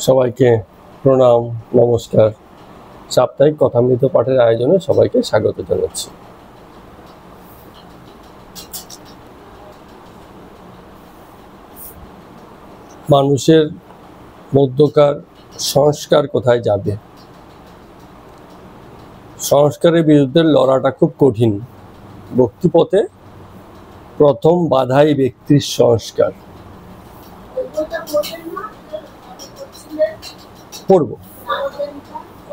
সবাইকে প্রণাম, নমস্কার। সাপ্তাহিক কথামৃত পাঠের আয়োজনে সবাইকে স্বাগত জানাচ্ছি। মানুষের মধ্যকার সংস্কার কোথায় যাবে? সংস্কারের বিরুদ্ধে লড়াটা খুব কঠিন। ভক্তিপথে প্রথম বাধাই ব্যক্তির সংস্কার। পড়ব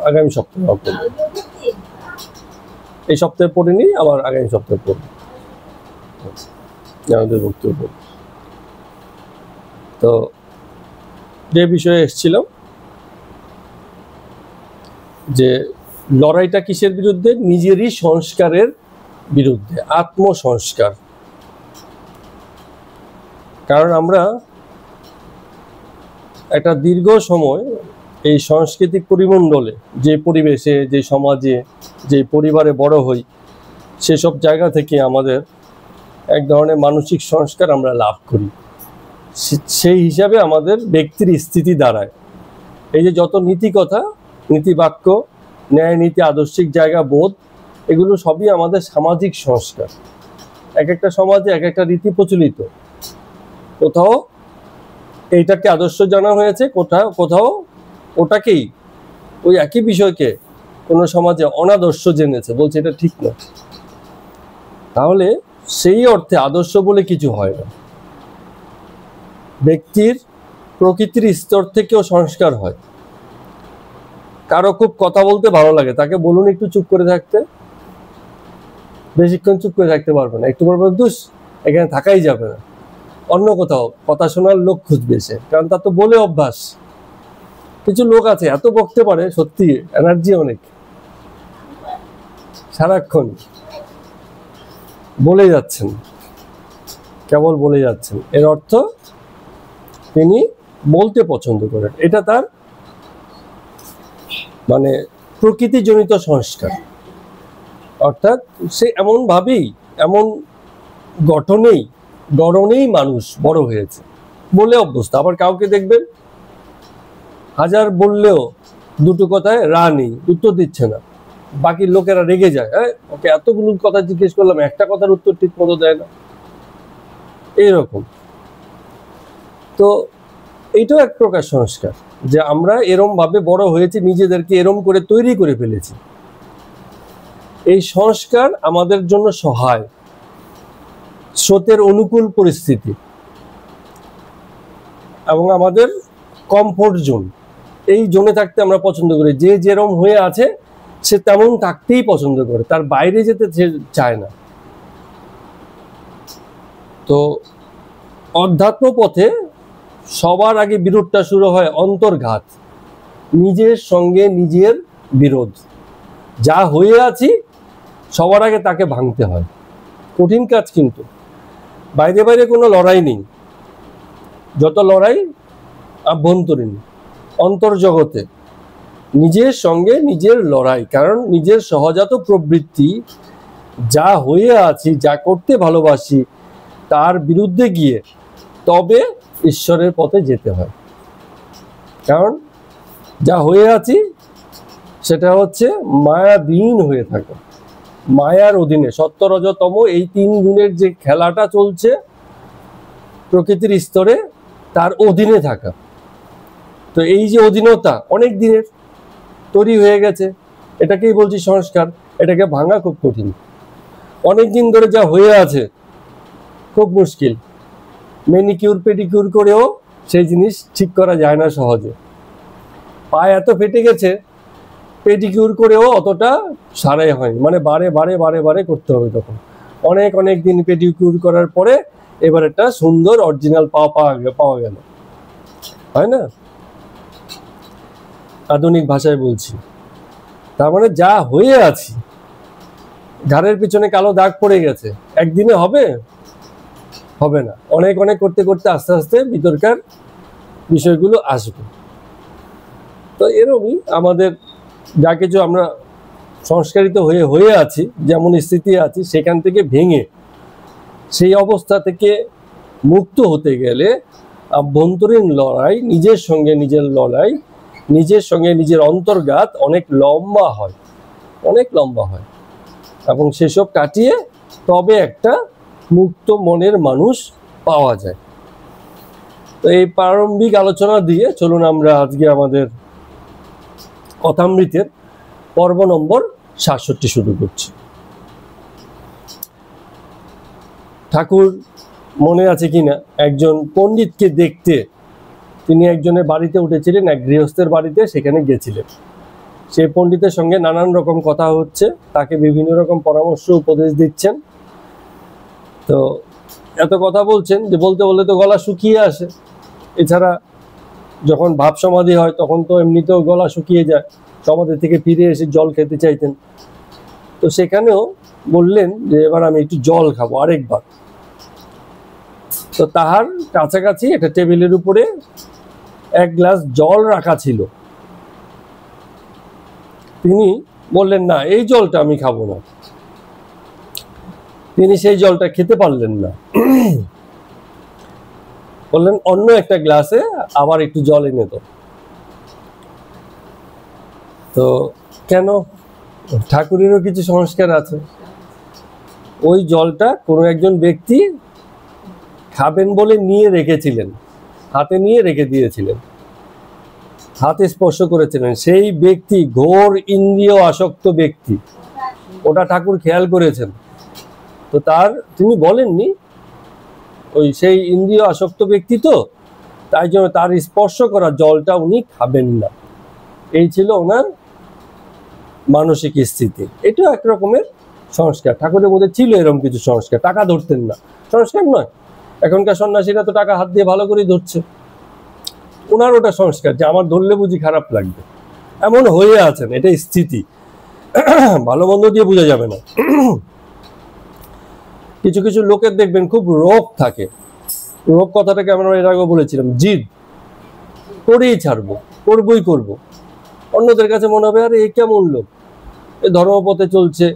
আগামী সপ্তাহে পড়ব। এই সপ্তাহে পড়িনি, আবার আগামী সপ্তাহে পড়ব। আমাদের বক্তব্য তো যে বিষয়ে এসেছিলাম যে লড়াইটা কিসের বিরুদ্ধে? নিজেরই সংস্কারের বিরুদ্ধে, আত্মসংস্কার। কারণ আমরা একটা দীর্ঘ সময় এই সাংস্কৃতিক পরিমণ্ডলে, যে পরিবেশে, যে সমাজে, যে পরিবারে বড় হই, সেসব জায়গা থেকে আমাদের এক ধরনের মানসিক সংস্কার আমরা লাভ করি। সেই হিসাবে আমাদের ব্যক্তির স্থিতি দাঁড়ায়। এই যে যত নীতিকথা, নীতিবাক্য, ন্যায় নীতি, আদর্শিক জায়গা, বোধ, এগুলো সবই আমাদের সামাজিক সংস্কার। এক একটা সমাজে এক একটা রীতি প্রচলিত। কোথাও এইটাকে আদর্শ জানা হয়েছে, কোথাও ওটাকেই, ওই একই বিষয়কে কোনো সমাজে অনাদর্শ জেনেছে, বলছে এটা ঠিক না। তাহলে সেই অর্থে আদর্শ বলে কিছু হয় না। ব্যক্তির প্রকৃতির স্তর থেকেও সংস্কার হয়। কারো খুব কথা বলতে ভালো লাগে, তাকে বলুন একটু চুপ করে থাকতে, বেশিক্ষণ চুপ করে থাকতে পারবে না। একটু পর দুষ, এখানে থাকাই যাবে না, অন্য কোথাও কথা শোনার লোক খুঁজবে সে, কারণ তার তো বলে অভ্যাস। কিছু লোক আছে এত বকতে পারে, সত্যি এনার্জি অনেক, সারাক্ষণ বলে যাচ্ছেন, কেবল বলে যাচ্ছেন। এর অর্থ তিনি বলতে পছন্দ করেন। এটা তার মানে প্রকৃতিজনিত সংস্কার। অর্থাৎ সে এমন ভাবেই, এমন গড়নেই মানুষ বড় হয়েছে, বলে অভ্যস্ত। আবার কাউকে দেখবেন হাজার বললেও দুটো কথায় নেই, উত্তর দিচ্ছে না। বাকি লোকেরা রেগে যায়, হ্যাঁ ওকে এতগুলো কথা জিজ্ঞেস করলাম, একটা কথার উত্তর ঠিক মতো দেয় না, এইরকম। তো এইটাও এক প্রকার সংস্কার, যে আমরা এরম ভাবে বড় হয়েছি, নিজেদেরকে এরম করে তৈরি করে ফেলেছি। এই সংস্কার আমাদের জন্য সহায়, স্রোতের অনুকূল পরিস্থিতি এবং আমাদের কমফোর্ট জোন। এই জোনে থাকতে আমরা পছন্দ করি। যে যেরম হয়ে আছে সে তেমন থাকতেই পছন্দ করে, তার বাইরে যেতে চায় না। তো অধ্যাত্ম পথে সবার আগে বিরোধটা শুরু হয় অন্তর্ঘাত, নিজের সঙ্গে নিজের বিরোধ। যা হয়ে আছি সবার আগে তাকে ভাঙতে হয়। কঠিন কাজ, কিন্তু বাইরে বাইরে কোনো লড়াই নেই। যত লড়াই আভ্যন্তরীণ, অন্তর্জগতে নিজের সঙ্গে নিজের লড়াই। কারণ নিজের সহজাত প্রবৃত্তি, যা হয়ে আছি, যা করতে ভালোবাসি, তার বিরুদ্ধে গিয়ে তবে ঈশ্বরের পথে যেতে হয়। কারণ যা হয়ে আছি সেটা হচ্ছে মায়াবিহীন হয়ে থাকে, মায়ার অধীনে। সত্য, রজ, তম, এই তিন গুণের যে খেলাটা চলছে প্রকৃতির স্তরে, তার অধীনে থাকা। তো এই যে অধীনতা অনেক দিনের তৈরি হয়ে গেছে, এটাকেই বলছি সংস্কার। এটাকে ভাঙা খুব কঠিন। অনেক দিন ধরে যা হয়ে আছে খুব মুশকিল। ম্যানিকিউর পেডিকিউর করেও সেই জিনিস ঠিক করা যায় না সহজে। পায়ে এত ফেটে গেছে, পেডিকিউর করেও অতটা সারাই হয়, মানে বারে বারে বারে বারে করতে হবে। তখন অনেক দিন পেডিকিউর করার পরে এবার একটা সুন্দর অরিজিনাল পাওয়া গেল, হয় না? আধুনিক ভাষায় বলছি। তার মানে যা হয়ে আছি, ঘাড়ের পিছনে কালো দাগ পড়ে গেছে, একদিনে হবে না। অনেক করতে করতে আস্তে আস্তে ভিতরকার বিষয়গুলো আসবে। তো এরকমই আমাদের যা কিছু আমরা সংস্কারিত হয়ে আছি, যেমন স্থিতি আছি, সেখান থেকে ভেঙে সেই অবস্থা থেকে মুক্ত হতে গেলে আভ্যন্তরীণ লড়াই, নিজের সঙ্গে নিজের লড়াই, নিজের সঙ্গে নিজের অন্তর্ঘাত অনেক লম্বা হয়, অনেক লম্বা হয়, এবং সেসব কাটিয়ে তবে একটা মুক্ত মনের মানুষ পাওয়া যায়। তো এই প্রারম্ভিক আলোচনা দিয়ে চলুন আমরা আজকে আমাদের কথামৃতের পর্ব নম্বর ৬৭ শুরু করছি। ঠাকুর মনে আছে কিনা, একজন পণ্ডিতকে দেখতে তিনি একজনের বাড়িতে উঠেছিলেন, এক গৃহস্থের বাড়িতে, সেখানে গেছিলেন। সেই পণ্ডিতের সঙ্গে নানান রকম কথা হচ্ছে, তাকে বিভিন্ন রকম পরামর্শ উপদেশ দিচ্ছেন। তো এত কথা বলছেন যে বলতে বলতে তো গলা শুকিয়ে আসে। এছাড়া যখন ভাব সমাধি হয় তখন তো এমনিতেও গলা শুকিয়ে যায়, সমাধি থেকে ফিরে এসে জল খেতে চাইতেন। তো সেখানেও বললেন যে এবার আমি একটু জল খাবো আরেকবার। তো তাহার কাছাকাছি একটা টেবিলের উপরে এক গ্লাস জল রাখা ছিল। তিনি বললেন না, এই জলটা আমি খাবো না। তিনি সেই জলটা খেতে পারলেন না, বললেন অন্য একটা গ্লাসে আবার একটু জল এনে দাও। তো কেন, ঠাকুরেরও কিছু সংস্কার আছে। ওই জলটা কোনো একজন ব্যক্তি খাবেন বলে নিয়ে রেখেছিলেন, হাতে নিয়ে রেখে দিয়েছিলেন, হাতে স্পর্শ করেছিলেন। সেই ব্যক্তি ঘোর ইন্দ্রিয় আসক্ত ব্যক্তি, ওটা ঠাকুর খেয়াল করেছেন। তো তিনি বলেননি ওই সেই ইন্দ্রিয় আসক্ত ব্যক্তি, তো তাই জন্য তার স্পর্শ করা জলটা উনি খাবেন না। এই ছিল ওনার মানসিক স্থিতি। এটাও এক রকমের সংস্কার, ঠাকুরের মধ্যে ছিল এরকম কিছু সংস্কার। টাকা ধরতেন না, সংস্কার নয়। এখনকার সন্ন্যাসীরা তো টাকা হাত দিয়ে ভালো করেই ধরছে, ওনার ওটা সংস্কার যে আমার ধরলে বুঝি খারাপ লাগবে, এমন হয়ে আছেন। এটাই স্থিতি, ভালো মন্দ দিয়ে বোঝা যাবে না। কিছু কিছু লোকের দেখবেন খুব রোগ থাকে। রোগ কথাটাকে আমরা এর আগেও বলেছিলাম, জিদ করেই ছাড়বো, করবই করব। অন্যদের কাছে মনে হবে আরে এ কেমন লোক, এ ধর্মপথে চলছে,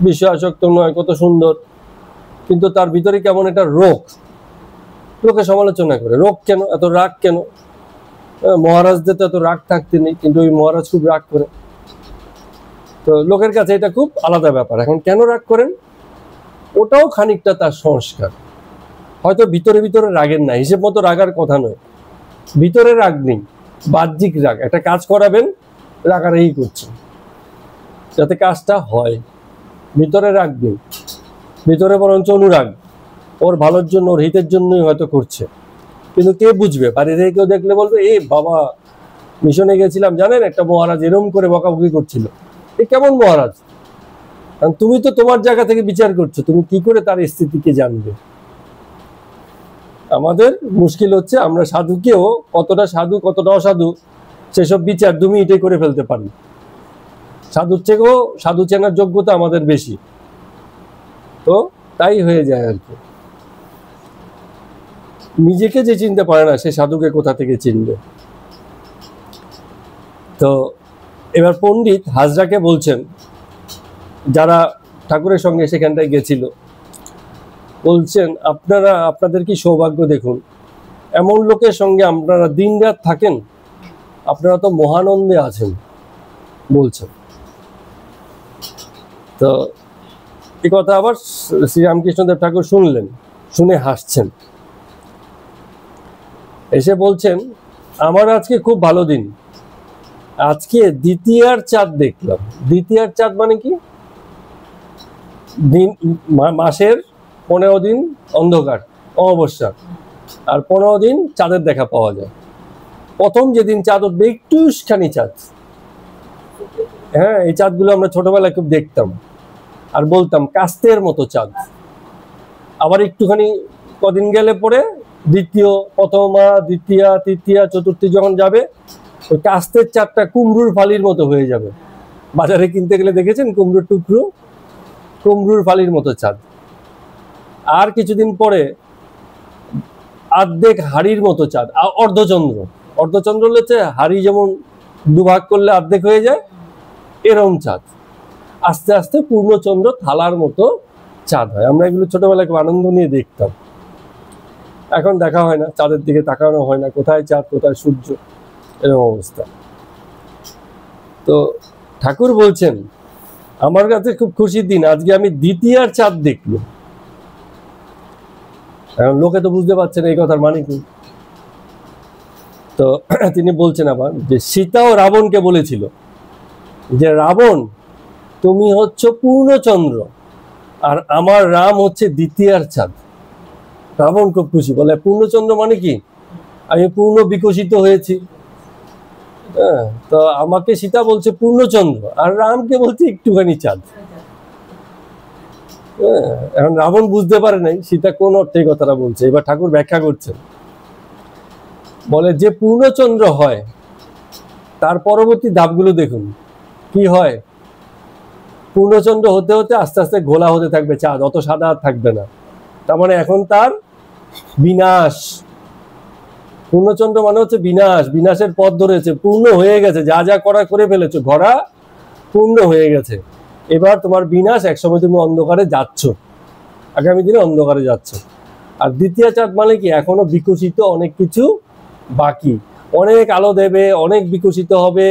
বিষয় আসক্ত নয়, কত সুন্দর, কিন্তু তার ভিতরে কেমন একটা রোগ। লোকে সমালোচনা করে, রোগ কেন, এত রাগ কেন? মহারাজদের তো এত রাগ থাকতে নেই, কিন্তু ওই মহারাজ খুব রাগ করে। তো লোকের কাছে এটা খুব আলাদা ব্যাপার। এখন কেন রাগ করেন, ওটাও খানিকটা তার সংস্কার। হয়তো ভিতরে ভিতরে রাগের না, হিসেব মতো রাগার কথা নয়, ভিতরে রাগ নেই, বাহ্যিক রাগ। একটা কাজ করাবেন, রাগারাগি করছেন যাতে কাজটা হয়, ভিতরে রাগ নেই, ভিতরে বরঞ্চ অনুরাগ, ওর ভালোর জন্য, ওর হিতের জন্যই হয়তো করছে। কিন্তু কে বুঝবে? বাড়ি থেকে কেউ দেখলে বলবে এ বাবা, মিশনে গেছিলাম জানেন, একটা মহারাজ এরম করে বকাবকি করছিল, এ কেমন মহারাজ? কারণ তুমি তো তোমার জায়গা থেকে বিচার করছো, তুমি কি করে তার স্থিতিকে জানবে? আমাদের মুশকিল হচ্ছে আমরা সাধুকেও কতটা সাধু কতটা অসাধু সেসব বিচার 2 মিনিটে করে ফেলতে পারি। সাধুর থেকেও সাধু চেনার যোগ্যতা আমাদের বেশি, তো তাই হয়ে যায় আর কি। নিজেকে যে চিনতে পারে না সে সাধুকে কোথা থেকে চিনবে? তো এবার পণ্ডিত হাজরাকে বলছেন, যারা ঠাকুরের সঙ্গে সেখানটায় গেছিল, বলছেন আপনাদের কি সৌভাগ্য দেখুন, এমন লোকের সঙ্গে আপনারা দিন রাত থাকেন, আপনারা তো মহানন্দে আছেন বলছেন। তো এই কথা আবার শ্রীরামকৃষ্ণদেব ঠাকুর শুনলেন, শুনে হাসছেন, এসে বলছেন আমার আজকে খুব ভালো দিন, আজকে দ্বিতীয়ার চাঁদ দেখলাম। দ্বিতীয়ার চাঁদ মানে কি? মাসের 15 দিন অন্ধকার অমাবস্যা, আর 15 দিন চাঁদের দেখা পাওয়া যায়। প্রথম যেদিন চাঁদ উঠবে, একটুখানি চাঁদ, হ্যাঁ, এই চাঁদগুলো আমরা ছোটবেলায় খুব দেখতাম আর বলতাম কাস্তের মতো চাঁদ। আবার একটুখানি কদিন গেলে পরে দ্বিতীয়, প্রথমা, দ্বিতীয়া, তৃতীয়া, চতুর্থী যখন যাবে, ওই কাস্তের চাঁদটা কুমড়ুর ফালির মতো হয়ে যাবে। বাজারে কিনতে গেলে দেখেছেন কুমড়োর টুকরো, কুমড়ুর ফালির মতো চাঁদ। আর কিছুদিন পরে অর্ধেক হাড়ির মতো চাঁদ, অর্ধচন্দ্র। অর্ধচন্দ্র হচ্ছে হাড়ি যেমন দুভাগ করলে অর্ধেক হয়ে যায়, এরম চাঁদ। আস্তে আস্তে পূর্ণচন্দ্র থালার মতো চাঁদ হয়। আমরা এগুলো ছোটবেলায় খুব আনন্দ নিয়ে দেখতাম। এখন দেখা হয় না, চাঁদের দিকে তাকানো হয় না, কোথায় চাঁদ কোথায় সূর্য, এরকম অবস্থা। তো ঠাকুর বলছেন আমার কাছে খুব খুশির দিন, আজকে আমি দ্বিতীয়ার চাঁদ দেখলো। এখন লোকে তো বুঝতে পারছে না এই কথার মানে কি। তো তিনি বলছেন আবার যে সীতা ও রাবণকে বলেছিল যে রাবণ তুমি হচ্ছ পূর্ণচন্দ্র আর আমার রাম হচ্ছে দ্বিতীয়ার চাঁদ। রাবণ খুব খুশি, বলে পূর্ণচন্দ্র মানে কি, আমি পূর্ণ বিকশিত হয়েছি। হ্যাঁ, তো আমাকে সীতা বলছে পূর্ণচন্দ্র আর রামকে বলছে একটুখানি চাঁদ। এখন রাবণ বুঝতে পারে নাই সীতা কোন অর্থে কথাটা বলছে। এবার ঠাকুর ব্যাখ্যা করছেন, বলে যে পূর্ণচন্দ্র হয় তার পরবর্তী ধাপগুলো দেখুন কি হয়। পূর্ণচন্দ্র হতে হতে আস্তে আস্তে ঘোলা হতে থাকবে চাঁদ, অত সাদা আর থাকবে না। তার মানে এখন তার বিনাশ। পূর্ণচন্দ্র মানে হচ্ছে বিনাশ, বিনাশের পথ ধরেছে, পূর্ণ হয়ে গেছে, যা যা করা করে ফেলেছো, ঘোড়া পূর্ণ হয়ে গেছে। এবার তোমার বিনাশ, একসময় তুমি অন্ধকারে যাচ্ছ, আগামী দিনে অন্ধকারে যাচ্ছ। আর দ্বিতীয় চাঁদ মানে কি, এখনো বিকশিত অনেক কিছু বাকি, অনেক আলো দেবে, অনেক বিকশিত হবে।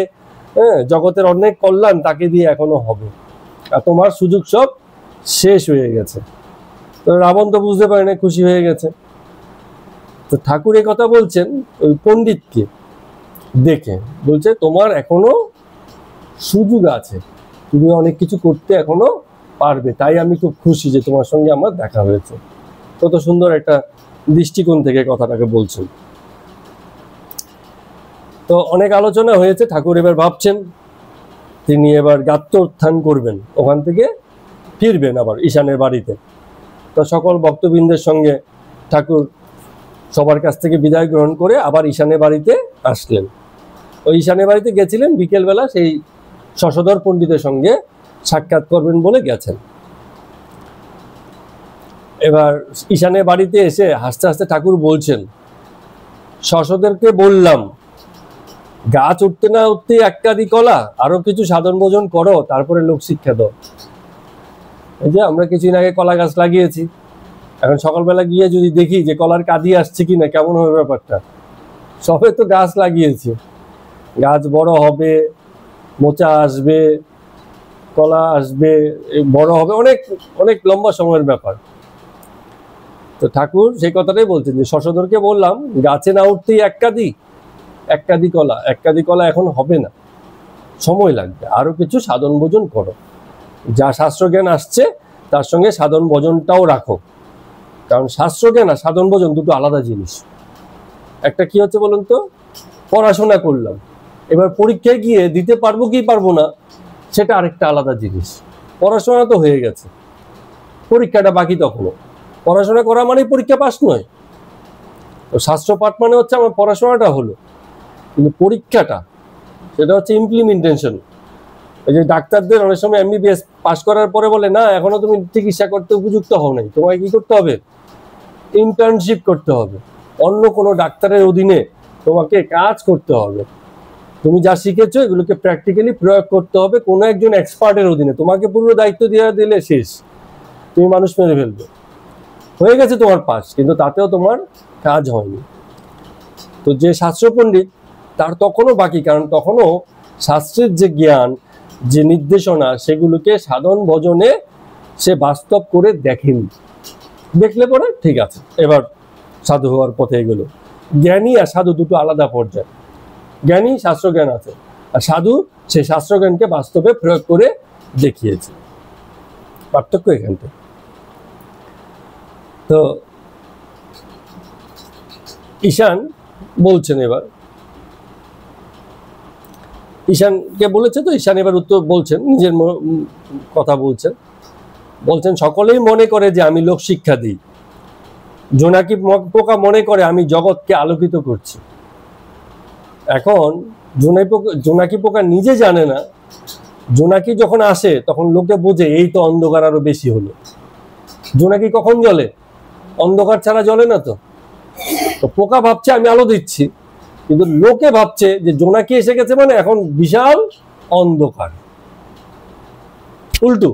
হ্যাঁ, জগতের অনেক কল্যাণ তাকে দিয়ে এখনো হবে, আর তোমার সুযোগ সব শেষ হয়ে গেছে। তো রাবণ তো বুঝতে পারে না, খুশি হয়ে গেছে। তো ঠাকুর এই কথা বলছেন ওই পণ্ডিতকে দেখে, বলছে তোমার এখনো সুযোগ আছে, তুমি অনেক কিছু করতে এখনো পারবে, তাই আমি খুব খুশি যে তোমার সঙ্গে আমার দেখা হয়েছে। কত সুন্দর একটা দৃষ্টিকোণ থেকে কথাটাকে বলছেন। তো অনেক আলোচনা হয়েছে, ঠাকুর এবার ভাবছেন তিনি এবার গাত্রোত্থান করবেন, ওখান থেকে ফিরবেন আবার ঈশানের বাড়িতে। তো সকল ভক্তবৃন্দের সঙ্গে ঠাকুর সবার কাছ থেকে বিদায় গ্রহণ করে আবার ঈশানের বাড়িতে আসলেন। ওই ঈশানের বাড়িতে গেছিলেন বিকেলবেলা, সেই শশধর পণ্ডিতের সঙ্গে সাক্ষাৎ করবেন বলে গেছেন। এবার ঈশানের বাড়িতে এসে হাসতে হাসতে ঠাকুর বলছেন, শশধরকে বললাম গাছ উঠতে না উঠতে একাদি কলা, আরো কিছু সাধন ভোজন করো, তারপরে লোক শিক্ষা দাও। এই যে আমরা কিছুদিন আগে কলা গাছ লাগিয়েছি, এখন সকালবেলা গিয়ে যদি দেখি যে কলার কাঁদি আসছে কিনা, কেমন হবে ব্যাপারটা। সবে তো গাছ লাগিয়েছি, গাছ বড় হবে, মোচা আসবে, কলা আসবে, বড় হবে, অনেক অনেক লম্বা সময়ের ব্যাপার। তো ঠাকুর সেই কথাটাই বলছেন যে শশধরকে বললাম গাছে না উঠতেই একাদি কলা এখন হবে না, সময় লাগবে, আরো কিছু সাধন ভোজন করো, যা শাস্ত্রজ্ঞান আসছে তার সঙ্গে সাধন ভোজনটাও রাখো। কারণ শাস্ত্রজ্ঞান আর সাধন ভোজন দুটো আলাদা জিনিস। একটা কি হচ্ছে বলুন তো, পড়াশোনা করলাম, এবার পরীক্ষায় গিয়ে দিতে পারবো কি পারবো না সেটা আরেকটা আলাদা জিনিস। পড়াশোনা তো হয়ে গেছে, পরীক্ষাটা বাকি তখনও। পড়াশোনা করা মানে পরীক্ষা পাস নয়। তো শাস্ত্র পাঠ মানে হচ্ছে আমার পড়াশোনাটা হলো, কিন্তু পরীক্ষাটা সেটা হচ্ছে ইমপ্লিমেন্টেশন। এই যে ডাক্তারদের অনেক সময় এমবিবিএস পাস করার পরে বলে না এখনো তুমি চিকিৎসা করতে উপযুক্ত হও নাই, তোমায় কি করতে হবে, ইন্টার্নশিপ করতে হবে, অন্য কোনো ডাক্তারের অধীনে তোমাকে কাজ করতে হবে, তুমি যা শিখেছো এগুলোকে প্র্যাকটিক্যালি প্রয়োগ করতে হবে কোনো একজন এক্সপার্টের অধীনে। তোমাকে পুরো দায়িত্ব দিয়ে দিলে শেষ, তুমি মানুষ মেরে ফেলবে। হয়ে গেছে তোমার পাস, কিন্তু তাতেও তোমার কাজ হয়নি। তো যে শাস্ত্র পণ্ডিত তার তখনও বাকি, কারণ তখনও শাস্ত্রের যে জ্ঞান, যে নির্দেশনা, সেগুলোকে সাধন ভজনে সে বাস্তব করে দেখেনি। দেখলে পরে ঠিক আছে, এবার সাধু হওয়ার পথে এগুলো। জ্ঞানী আর সাধু দুটো আলাদা পর্যায়ে। জ্ঞানী শাস্ত্রজ্ঞান আছে, আর সাধু সে শাস্ত্রজ্ঞানকে বাস্তবে প্রয়োগ করে দেখিয়েছে। পার্থক্য এখানটা। তো ঈশান বলছেন, এবার ঈশানকে বলেছে, তো ঈশান এবার উত্তর বলছেন, নিজের কথা বলছেন সকলেই মনে করে যে আমি লোক শিক্ষা দিই, জোনাকি পোকা মনে করে আমি জগৎকে আলোকিত করছি। এখন জোনাকি পোকা নিজে জানে না, জোনাকি যখন আসে তখন লোকে বোঝে এই তো অন্ধকার আরো বেশি হলো। জোনাকি কখন জ্বলে, অন্ধকার ছাড়া জ্বলে না। তো পোকা ভাবছে আমি আলো দিচ্ছি, কিন্তু লোকে ভাবছে যে জোনাকি এসে গেছে মানে এখন বিশাল অন্ধকার। উল্টো,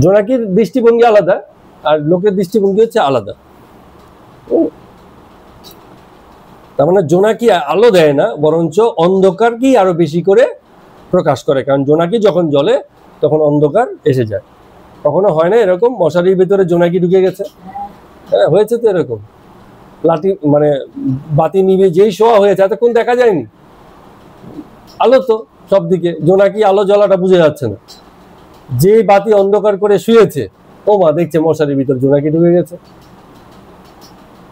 জোনাকির দৃষ্টিভঙ্গি আলাদা আর লোকের দৃষ্টিভঙ্গি হচ্ছে আলাদা। তার মানে জোনাকি আলো দেয় না, বরঞ্চ অন্ধকারকেই আরো বেশি করে প্রকাশ করে, কারণ জোনাকি যখন জ্বলে তখন অন্ধকার এসে যায়। কখনো হয় না এরকম মশারির ভিতরে জোনাকি ঢুকে গেছে? হ্যাঁ, হয়েছে তো এরকম। লাঠি মানে বাতি নিভে যেই শোয়া হয়েছে এতক্ষণ দেখা যায়নি, আলো তো সব দিকে, জোনাকি আলো জ্বলাটা বুঝে যাচ্ছে না। যে বাতি অন্ধকার করে শুয়েছে, ও মা দেখছে মশারির ভিতর জোনাকি ঢুকে গেছে।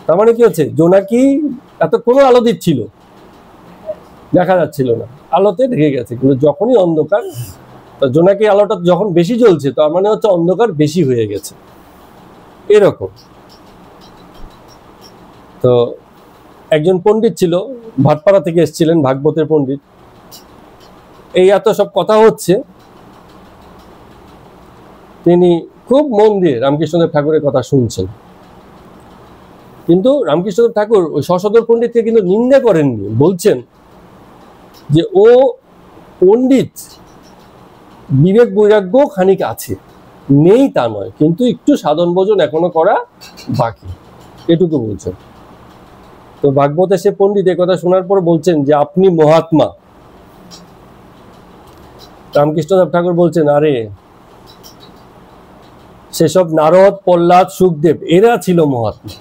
তার মানে কি হচ্ছে, জোনাকি এতক্ষণ আলো দিচ্ছিল, দেখা যাচ্ছিল না, আলোতে ঢেকে গেছে। কিন্তু যখনই অন্ধকার, জোনাকি আলোটা যখন বেশি জ্বলছে, তার মানে হচ্ছে অন্ধকার বেশি হয়ে গেছে, এরকম। তো একজন পণ্ডিত ছিল, ভাটপাড়া থেকে এসেছিলেন, ভাগবতের পণ্ডিত। এই এত সব কথা হচ্ছে, তিনি খুব মন দিয়ে রামকৃষ্ণদেব ঠাকুরের কথা শুনছেন। কিন্তু রামকৃষ্ণদেব ঠাকুর ওই শশধর পণ্ডিতকে কিন্তু নিন্দা করেননি, বলছেন যে ও পণ্ডিত, বিবেক বৈরাগ্য খানিক আছে, নেই তা নয়, কিন্তু একটু সাধন ভোজন এখনো করা বাকি, এটুকু বলছেন। তো ভাগবতে সে পণ্ডিত কথা শোনার পর বলছেন যে আপনি মহাত্মা। রামকৃষ্ণদেব ঠাকুর বলছেন, আরে সেসব নারদ, প্রহ্লাদ, সুখদেব এরা ছিল মহাত্মা,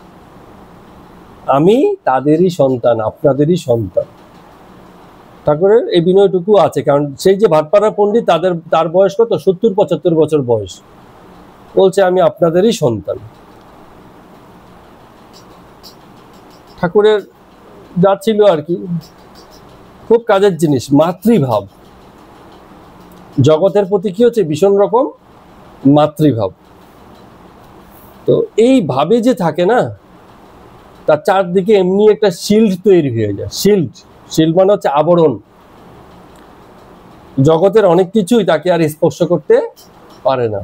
আমি তাদেরই সন্তান, আপনাদেরই সন্তান। ঠাকুরের এই বিনয়টুকু আছে, কারণ সেই যে ভাটপাড়া পণ্ডিত, তার বয়স কত, 70-75 বছর বয়স, বলছে আমি আপনাদেরই সন্তান। ঠাকুরের যা ছিল আর কি, খুব কাজের জিনিস, মাতৃভাব। জগতের প্রতি কি হচ্ছে, ভীষণ রকম মাতৃভাব। তো এই ভাবে যে থাকে না, তার চারদিকে এমনি একটা শিল্ড তৈরি হয়ে যায়। শিল্ড মানে হচ্ছে আবরণ। জগতের অনেক কিছুই তাকে আর স্পর্শ করতে পারে না।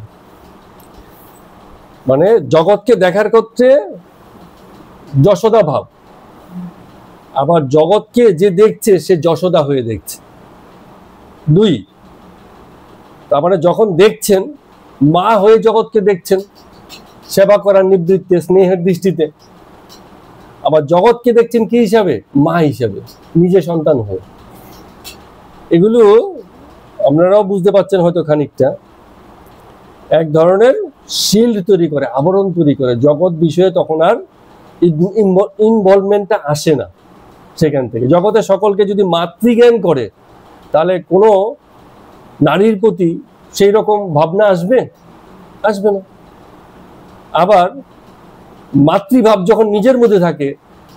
মানে জগৎকে দেখার ক্ষেত্রে যশোদা ভাব, আবার জগৎকে যে দেখছে সে যশোদা হয়ে দেখছে, দুই। তার মানে যখন দেখছেন, মা হয়ে জগৎকে দেখছেন, সেবা করার নিবৃত্তে, স্নেহের দৃষ্টিতে। আবার জগৎকে দেখছেন কি হিসাবে, মা হিসাবে, নিজে সন্তান হয়ে। এগুলো আপনারাও বুঝতে পারছেন হয়তো খানিকটা। এক ধরনের শিল্ড তৈরি করে, আবরণ তৈরি করে, জগৎ বিষয়ে তখন আর ইনভলভমেন্টটা আসে না সেখান থেকে। জগতের সকলকে যদি মাতৃজ্ঞান করে, তাহলে কোনো নারীর প্রতি সেই রকম ভাবনা আসবে না। আবার মাতৃভাব যখন নিজের মধ্যে থাকে,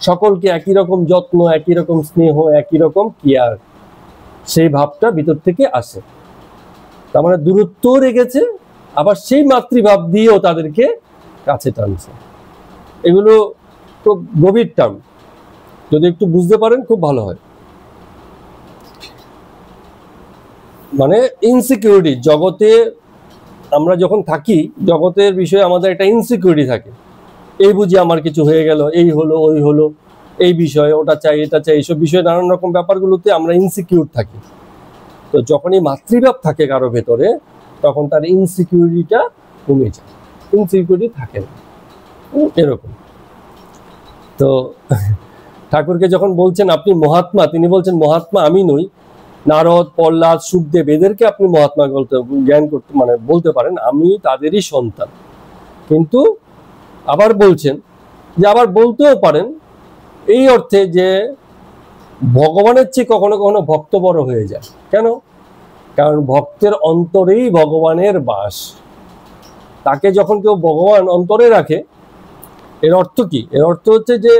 সকলকে একই রকম যত্ন, একই রকম স্নেহ, একই রকম কেয়ার, সেই ভাবটা ভিতর থেকে আসে। তার মানে দূরত্ব রেখেছে, আবার সেই মাতৃভাব দিয়েও তাদেরকে কাছে টানছে। এগুলো খুব গভীর টার্ম, যদি একটু বুঝতে পারেন খুব ভালো হয়। মানে ইনসিকিউরিটি, জগতে আমরা যখন থাকি, জগতের বিষয়ে আমাদের একটা ইনসিকিউরিটি থাকে। এই বুঝি আমার কিছু হয়ে গেল, এই হলো, ওই হলো, এই বিষয়ে ওটা চাই, এটা চাই, এইসব বিষয়ে নানান রকম ব্যাপারগুলোতে আমরা ইনসিকিউর থাকি। তো যখনই মাতৃভাব থাকে কারো ভেতরে, তখন তার ইনসিকিউরিটিটা কমে যায়, ইনসিকিউরিটি থাকে না, এরকম। তো ঠাকুরকে যখন বলছেন আপনি মহাত্মা, তিনি বলছেন মহাত্মা আমি নই, নারদ, প্রহ্লাদ, সুখদেব এদেরকে আপনি মহাত্মা জ্ঞান করতে মানে বলতে পারেন, আমি তাদেরই সন্তান। কিন্তু আবার বলছেন যে আবার বলতেও পারেন এই অর্থে যে ভগবানের চেয়ে কখনো কখনো ভক্ত বড় হয়ে যায়। কেন? কারণ ভক্তের অন্তরেই ভগবানের বাস। তাকে যখন কেউ ভগবান অন্তরে রাখে, এর অর্থ কি? এর অর্থ হচ্ছে যে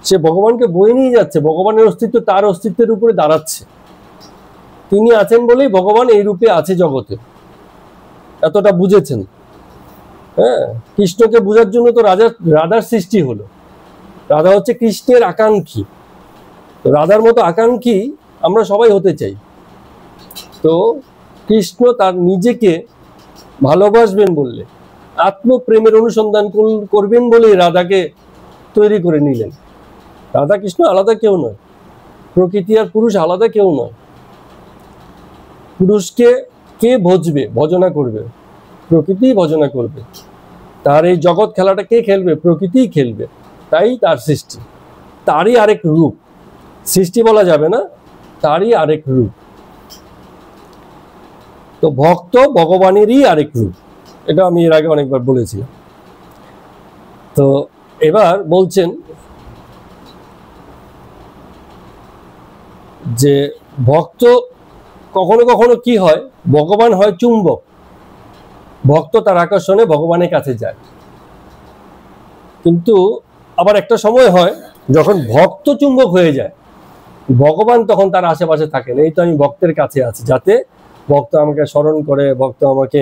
সে ভগবানকে বয়ে নিয়ে যাচ্ছে, ভগবানের অস্তিত্ব তার অস্তিত্বের উপরে দাঁড়াচ্ছে। তিনি আছেন বলেই ভগবান এই রূপে আছে জগতে, এতটা বুঝেছেন। হ্যাঁ, কৃষ্ণকে বোঝার জন্য তো রাধার সৃষ্টি হলো। রাধা হচ্ছে কৃষ্ণের আকাঙ্ক্ষী। তো রাধার মতো আকাঙ্ক্ষী আমরা সবাই হতে চাই। তো কৃষ্ণ তার নিজেকে ভালোবাসবেন বললে, আত্মপ্রেমের অনুসন্ধান করবেন বলে রাধাকে তৈরি করে নিলেন। রাধা কৃষ্ণ আলাদা কেউ নয়, প্রকৃতি আর পুরুষ আলাদা কেউ নয়। পুরুষকে কে ভজবে, ভজনা করবে? প্রকৃতি ভজনা করবে। তার এই জগৎ খেলাটা কে খেলবে? প্রকৃতিই খেলবে। তাই তার সৃষ্টি। তারই আরেক রূপ, সৃষ্টি বলা যাবে না, তারই আরেক রূপ। তো ভক্ত ভগবানেরই আরেক রূপ, এটা আমি এর আগে অনেকবার বলেছিলাম। তো এবার বলছেন যে ভক্ত কখনো কখনো কি হয়, ভগবান হয় চুম্বক, ভক্ত তার আকর্ষণে ভগবানের কাছে যায়। কিন্তু আবার একটা সময় হয় যখন ভক্ত চুম্বক হয়ে যায়, ভগবান তখন তার আশেপাশে থাকেন। এই তো আমি ভক্তের কাছে আছি, যাতে ভক্ত আমাকে স্মরণ করে, ভক্ত আমাকে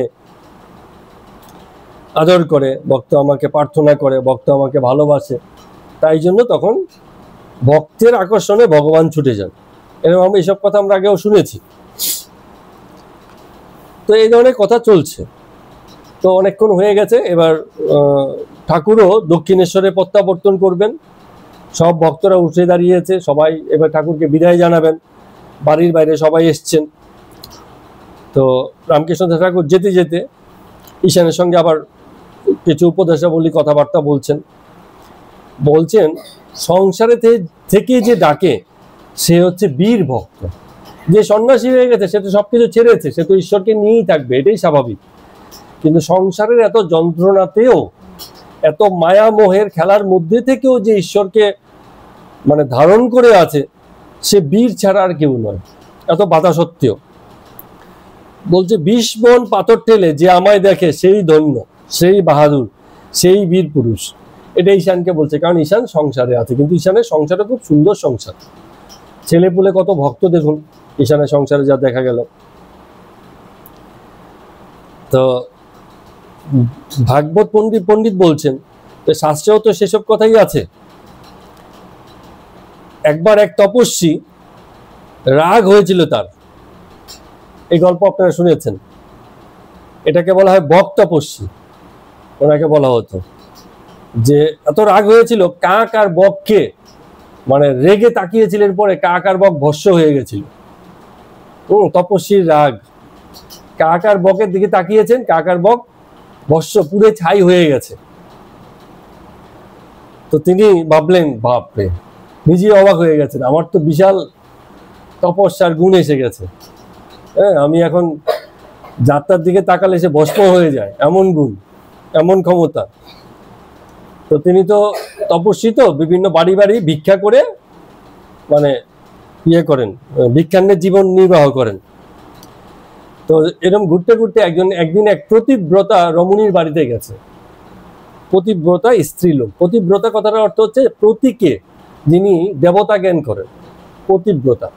আদর করে, ভক্ত আমাকে প্রার্থনা করে, ভক্ত আমাকে ভালোবাসে। তাই জন্য তখন ভক্তের আকর্ষণে ভগবান ছুটে যান। এরকম এইসব কথা আমরা আগেও শুনেছি। তো এই ধরনের কথা চলছে। তো অনেকক্ষণ হয়ে গেছে, এবার ঠাকুরও দক্ষিণেশ্বরে প্রত্যাবর্তন করবেন। সব ভক্তরা উঠে দাঁড়িয়েছে, সবাই এবার ঠাকুরকে বিদায় জানাবেন। বাড়ির বাইরে সবাই এসছেন। তো রামকৃষ্ণ ঠাকুর যেতে যেতে ঈশানের সঙ্গে আবার কিছু উপদেশাবলী কথাবার্তা বলছেন সংসারে থেকে যে ডাকে সে হচ্ছে বীর ভক্ত। যে সন্ন্যাসী হয়ে গেছে সে তো সবকিছু ছেড়েছে, সে তো ঈশ্বরকে নিয়েই থাকবে, এটাই স্বাভাবিক। কিন্তু সংসারের এত যন্ত্রণাতেও, এত মায়া মোহের খেলার মধ্যে থেকেও যে ঈশ্বরকে মানে ধারণ করে আছে, সে বীর ছাড়া আর কেউ নয়, এত বাধা সত্ত্বেও। বলছে 20 মণ পাথর ঠেলে যে আমায় দেখে সেই ধন্য, সেই বাহাদুর, সেই বীর পুরুষ। এটা ঈশানকে বলছে, কারণ ঈশান সংসারে আছে। কিন্তু ঈশানের সংসারে খুব সুন্দর সংসার, ছেলেপুলে কত ভক্ত দেখুন ঈশানের সংসারে যা দেখা গেল। তো ভাগবত পণ্ডিত বলছেন যে শাস্ত্রেও তো সেসব কথাই আছে। একবার এক তপস্বী রাগ হয়েছিল তার, এই গল্প আপনারা শুনেছেন। এটাকে বলা হয় বক তপস্বী, ওনাকে বলা হতো। যে এত রাগ হয়েছিল, কাক আর বককে মানে রেগে তাকিয়েছিলেন, পরে কাক আর বক ভস্য হয়ে গেছিল। তপস্বীর রাগ, কাক আর বকের দিকে তাকিয়েছেন, কাক আর বক ভস্য পুরে ছাই হয়ে গেছে। তো তিনি ভাবলেন, বাপরে, নিজে অবাক হয়ে গেছেন, আমার তো বিশাল তপস্যার গুণ এসে গেছে। হ্যাঁ, আমি এখন যাত্রার দিকে তাকালে সে ভস্ম হয়ে যায়, এমন গুণ, এমন ক্ষমতা। তো তিনি তো তপস্বী, তো বিভিন্ন বাড়ি বাড়ি ভিক্ষা করে মানে করেন, ভিক্ষান্নের জীবন নির্বাহ করেন। তো এরকম ঘুরতে ঘুরতে একদিন এক পতিব্রতা রমণীর বাড়িতে গেছে। পতিব্রতা স্ত্রীলোক। পতিব্রতা কথাটার অর্থ হচ্ছে প্রতীকে যিনি দেবতা জ্ঞান করেন, পতিব্রতা।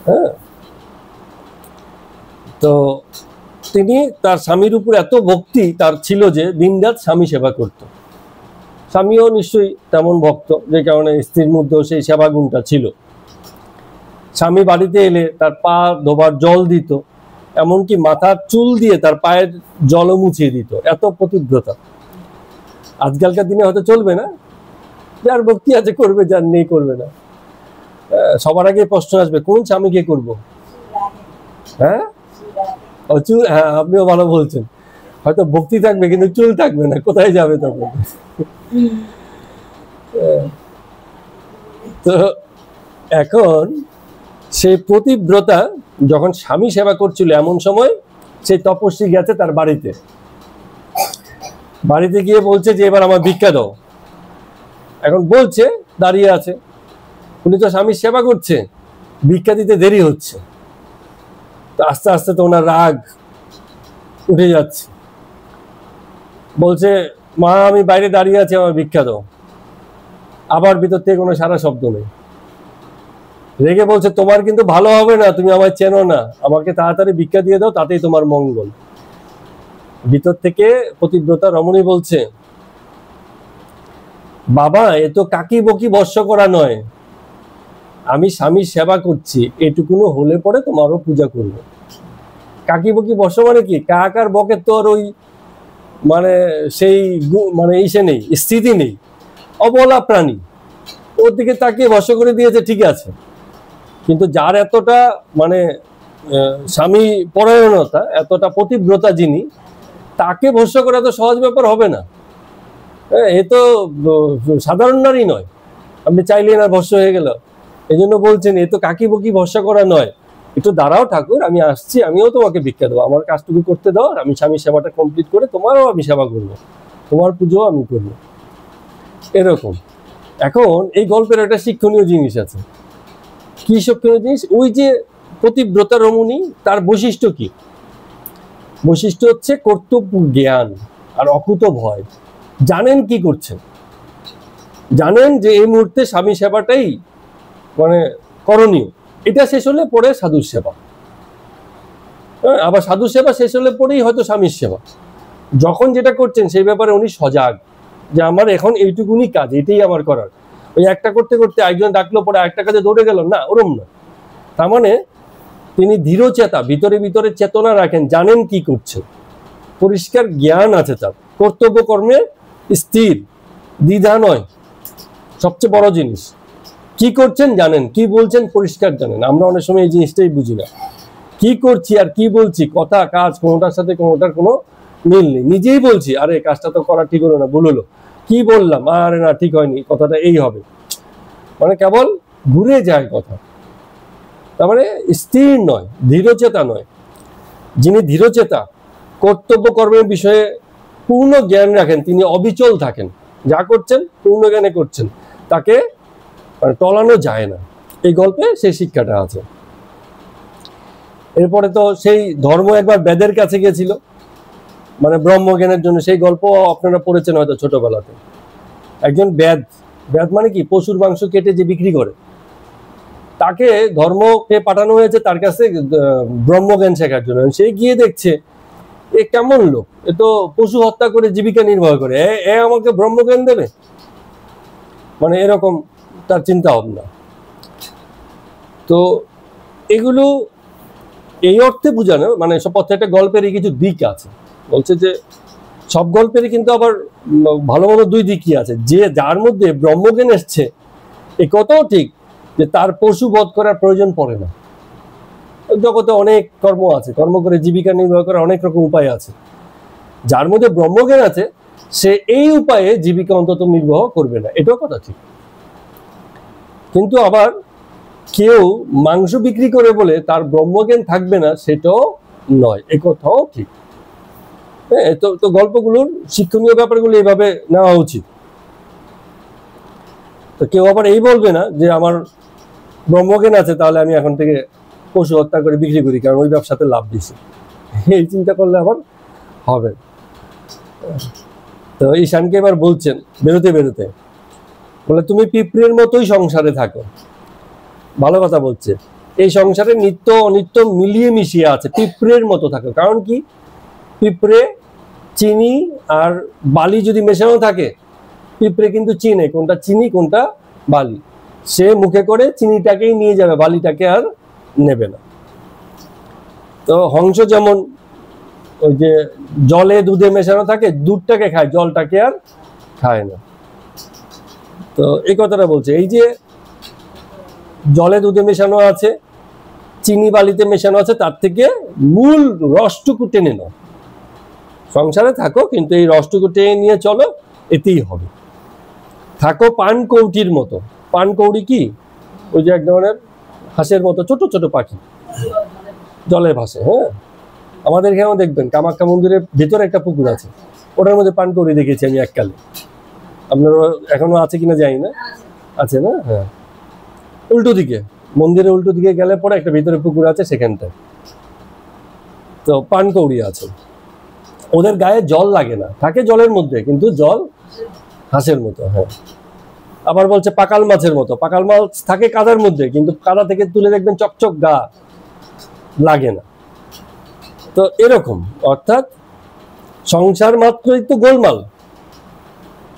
হ্যাঁ, তো তিনি তার স্বামীর উপর এত ভক্তি তার ছিল যে দিনরাত স্বামী সেবা করত। স্বামীও নিশ্চয়ই তেমন ভক্ত, যে কারণে স্ত্রীর মধ্যেও সেই সেবা গুণটা ছিল। স্বামী বাড়িতে এলে তার পা ধোবার জল দিত, এমনকি মাথার চুল দিয়ে তার পায়ের জলও মুছিয়ে দিত, এত পতিব্রতা। আজকালকার দিনে হয়তো চলবে না, যার ভক্তি আছে করবে, যার নেই করবে না। সবার আগে প্রশ্ন আসবে, কোন স্বামীকে করব? হ্যাঁ, চুল, হ্যাঁ আপনিও ভালো বলছেন। হয়তো ভক্তি থাকবে কিন্তু চুল থাকবে না, কোথায় যাবে তখন? তো এখন সেই পতিব্রতা যখন স্বামী সেবা করছিল, এমন সময় সেই তপস্বী গেছে তার বাড়িতে গিয়ে বলছে যে এবার আমার ভিক্ষা দাও। এখন বলছে, দাঁড়িয়ে আছে, উনি তো স্বামীর সেবা করছে, ভিক্ষা দিতে দেরি হচ্ছে। তো আস্তে আস্তে তো ওনার রাগ উঠে যাচ্ছে। বলছে, মা আমি বাইরে দাঁড়িয়ে আছি, আমার ভিক্ষা দাও। আবার ভিতর থেকে কোনো সারা শব্দ নেই। রেগে বলছে, তোমার কিন্তু ভালো হবে না, তুমি আমায় চেনো না, আমাকে তাড়াতাড়ি ভিক্ষা দিয়ে দাও, তাতেই তোমার মঙ্গল। ভিতর থেকে পতিব্রতা রমণী বলছে, বাবা এ তো কাকি বকি বর্ষ করা নয়, আমি স্বামীর সেবা করছি, এটুকুনো হলে পরে তোমারও পূজা করবো। কাকি বকি বর্ষ মানে কি? কাক আর বকের তো আর ওই মানে সেই মানে ইসে নেই, স্থিতি নেই, অবলা প্রাণী, ওর দিকে তাকিয়ে বর্ষ করে দিয়েছে, ঠিক আছে। কিন্তু যার এতটা মানে স্বামী পরায়ণতা, এতটা পতিব্রতা যিনি, তাকে ভস্য করা তো সহজ ব্যাপার হবে না। এ তো সাধারণ নারী নয়, আপনি চাইলেন আর ভরসা হয়ে গেল। এই জন্য বলছেন এ তো কাকি বকি ভরসা করা নয়, একটু দাঁড়াও ঠাকুর, আমি আসছি, আমিও তোমাকে ভিক্ষা দেবো, আমার কাজটুকু করতে দাও, আমি স্বামীর সেবাটা কমপ্লিট করে তোমারও আমি সেবা করবো, তোমার পুজো আমি করবো, এরকম। এখন এই গল্পের একটা শিক্ষণীয় জিনিস আছে। কি শিক্ষণীয় জিনিস? ওই যে পতিব্রতা রমণী, তার বৈশিষ্ট্য কি? বৈশিষ্ট্য হচ্ছে কর্তব্য জ্ঞান আর অকুত ভয়। জানেন কি করছেন, জানেন যে এই মুহূর্তে স্বামী সেবাটাই মানে করণীয়, এটা শেষ হলে পরে সাধুর সেবা, আবার সাধুর সেবা শেষ হলে পরেই হয়তো স্বামীর সেবা। যখন যেটা করছেন সেই ব্যাপারে উনি সজাগ, যে আমার এখন এইটুকুনি কাজ, এটাই আমার করার। ওই একটা করতে করতে একজন ডাকলো পরে একটা কাজে দৌড়ে গেল না, ওরম না। তার মানে তিনি ধীরচেতা, ভিতরে ভিতরে চেতনা রাখেন, জানেন কি করছেন, পরিষ্কার জ্ঞান আছে তার, কর্তব্য কর্মে স্থির, দ্বিধা নয়। সবচেয়ে বড় জিনিস, কি করছেন জানেন, কি বলছেন পরিষ্কার জানেন। আমরা অনেক সময় এই জিনিসটাই বুঝি না, কি করছি আর কি বলছি, কথা কাজ কোনোটার সাথে কোনোটার কোনো মিল নেই। নিজেই বলছি আরে কাজটা তো করা ঠিক হলো না, ভুল হলো, কি বললাম, আরে না ঠিক হয়নি, কথাটা এই হবে, মানে কেবল ঘুরে যায় কথা। তার মানে স্থির নয়, ধীরচেতা নয়। যিনি ধীরচেতা, কর্তব্য কর্মের বিষয়ে পূর্ণ জ্ঞান রাখেন, তিনি অবিচল থাকেন, যা করছেন পূর্ণ জ্ঞানে করছেন, তাকে মানে টলানো যায় না। এই গল্পে সেই শিক্ষাটা আছে। এরপরে তো সেই ধর্ম একবার বেদের কাছে গিয়েছিল, মানে ব্রহ্মজ্ঞানের জন্য। সেই গল্প আপনারা পড়েছেন হয়তো ছোটবেলাতে। একজন বেদ, বেদ মানে কি, পশুর মাংস কেটে যে বিক্রি করে, তাকে ধর্মকে পাঠানো হয়েছে তার কাছে ব্রহ্মজ্ঞান শেখার জন্য। সে গিয়ে দেখছে এ কেমন লোক, এ তো পশু হত্যা করে জীবিকা নির্বাহ করে, এ আমাকে ব্রহ্মজ্ঞান দেবে, মানে এরকম তার চিন্তা ভাবনা। তো এগুলো এই অর্থে বোঝানো, মানে সব প্রত্যেকটা গল্পেরই কিছু দিক আছে। বলছে যে সব গল্পেরই কিন্তু আবার ভালো ভালো দুই দিকই আছে। যে যার মধ্যে ব্রহ্মজ্ঞান এসছে, এ কথাও ঠিক যে তার পশু বধ করার প্রয়োজন পড়ে না। জগতে অনেক কর্ম আছে, কর্ম করে জীবিকা নির্বাহ করার অনেক রকম উপায় আছে। যার মধ্যে ব্রহ্মজ্ঞান আছে সে এই উপায়ে জীবিকা অন্তত নির্বাহ করবে না, এটাও কথা ঠিক। কিন্তু আবার কেউ মাংস বিক্রি করে বলে তার ব্রহ্মজ্ঞান থাকবে না, সেটাও নয়, এ কথাও ঠিক। হ্যাঁ, তো গল্পগুলোর শিক্ষণীয় ব্যাপারগুলো এইভাবে নেওয়া উচিত। তো কেউ আবার এই বলবে না যে আমার ব্রহ্মজ্ঞান আছে তাহলে আমি এখন থেকে পশু হত্যা করে বিক্রি করি, কারণ ওই ব্যবসাতে লাভ দিছে, এই চিন্তা করলে আবার হবে। তো ঈশানকে এবার বলছেন বেরোতে বেরোতে, বলে তুমি পিঁপড়ের মতোই সংসারে থাকো। ভালো কথা বলছে, এই সংসারে নিত্য অনিত্য মিলিয়ে মিশিয়ে আছে, পিঁপড়ের মতো থাকো। কারণ কি, পিঁপড়ে চিনি আর বালি যদি মেশানো থাকে, পিঁপড়ে কিন্তু চিনে কোনটা চিনি কোনটা বালি, সে মুখে করে চিনিটাকেই নিয়ে যাবে, বালিটাকে আর নেবে না। তো হংস যেমন ওই যে জলে দুধে মেশানো থাকে, দুধটাকে খায়, জলটাকে আর খায় না। তো এই কথাটা বলছে, এই যে জলে দুধে মেশানো আছে, চিনি বালিতে মেশানো আছে, তার থেকে মূল রসটুকু টেনে নাও। সংসারে থাকো কিন্তু এই রসটুকু টেনে নিয়ে চলো, এতেই হবে। থাকো পান কৌটির মতো। পান কৌড়ি কি, ওই যে এক ধরনের হাঁসের মতো ছোট ছোট পাখি, জলে ভাসে। হ্যাঁ, আমাদের এখানেও দেখবেন কামাখ্যা মন্দিরের ভেতরে একটা পুকুর আছে, ওটার মধ্যে পান কৌড়ি দেখেছি আমি এককালে। আপনারা এখনো আছে কিনা জানি না, আছে না? হ্যাঁ, উল্টো দিকে, মন্দিরের উল্টো দিকে গেলে পরে একটা ভিতরে পুকুর আছে, সেখানটায় তো পান কৌড়ি আছে। ওদের গায়ে জল লাগে না, থাকে জলের মধ্যে, কিন্তু জল হাঁসের মতো। হ্যাঁ, আবার বলছে পাকাল মাছের মতো। পাকাল মাছ থাকে কাদার মধ্যে, কিন্তু কাদা থেকে তুলে দেখবেন চকচক গা, লাগে না। তো এরকম, অর্থাৎ সংসার মাত্রই তো গোলমাল।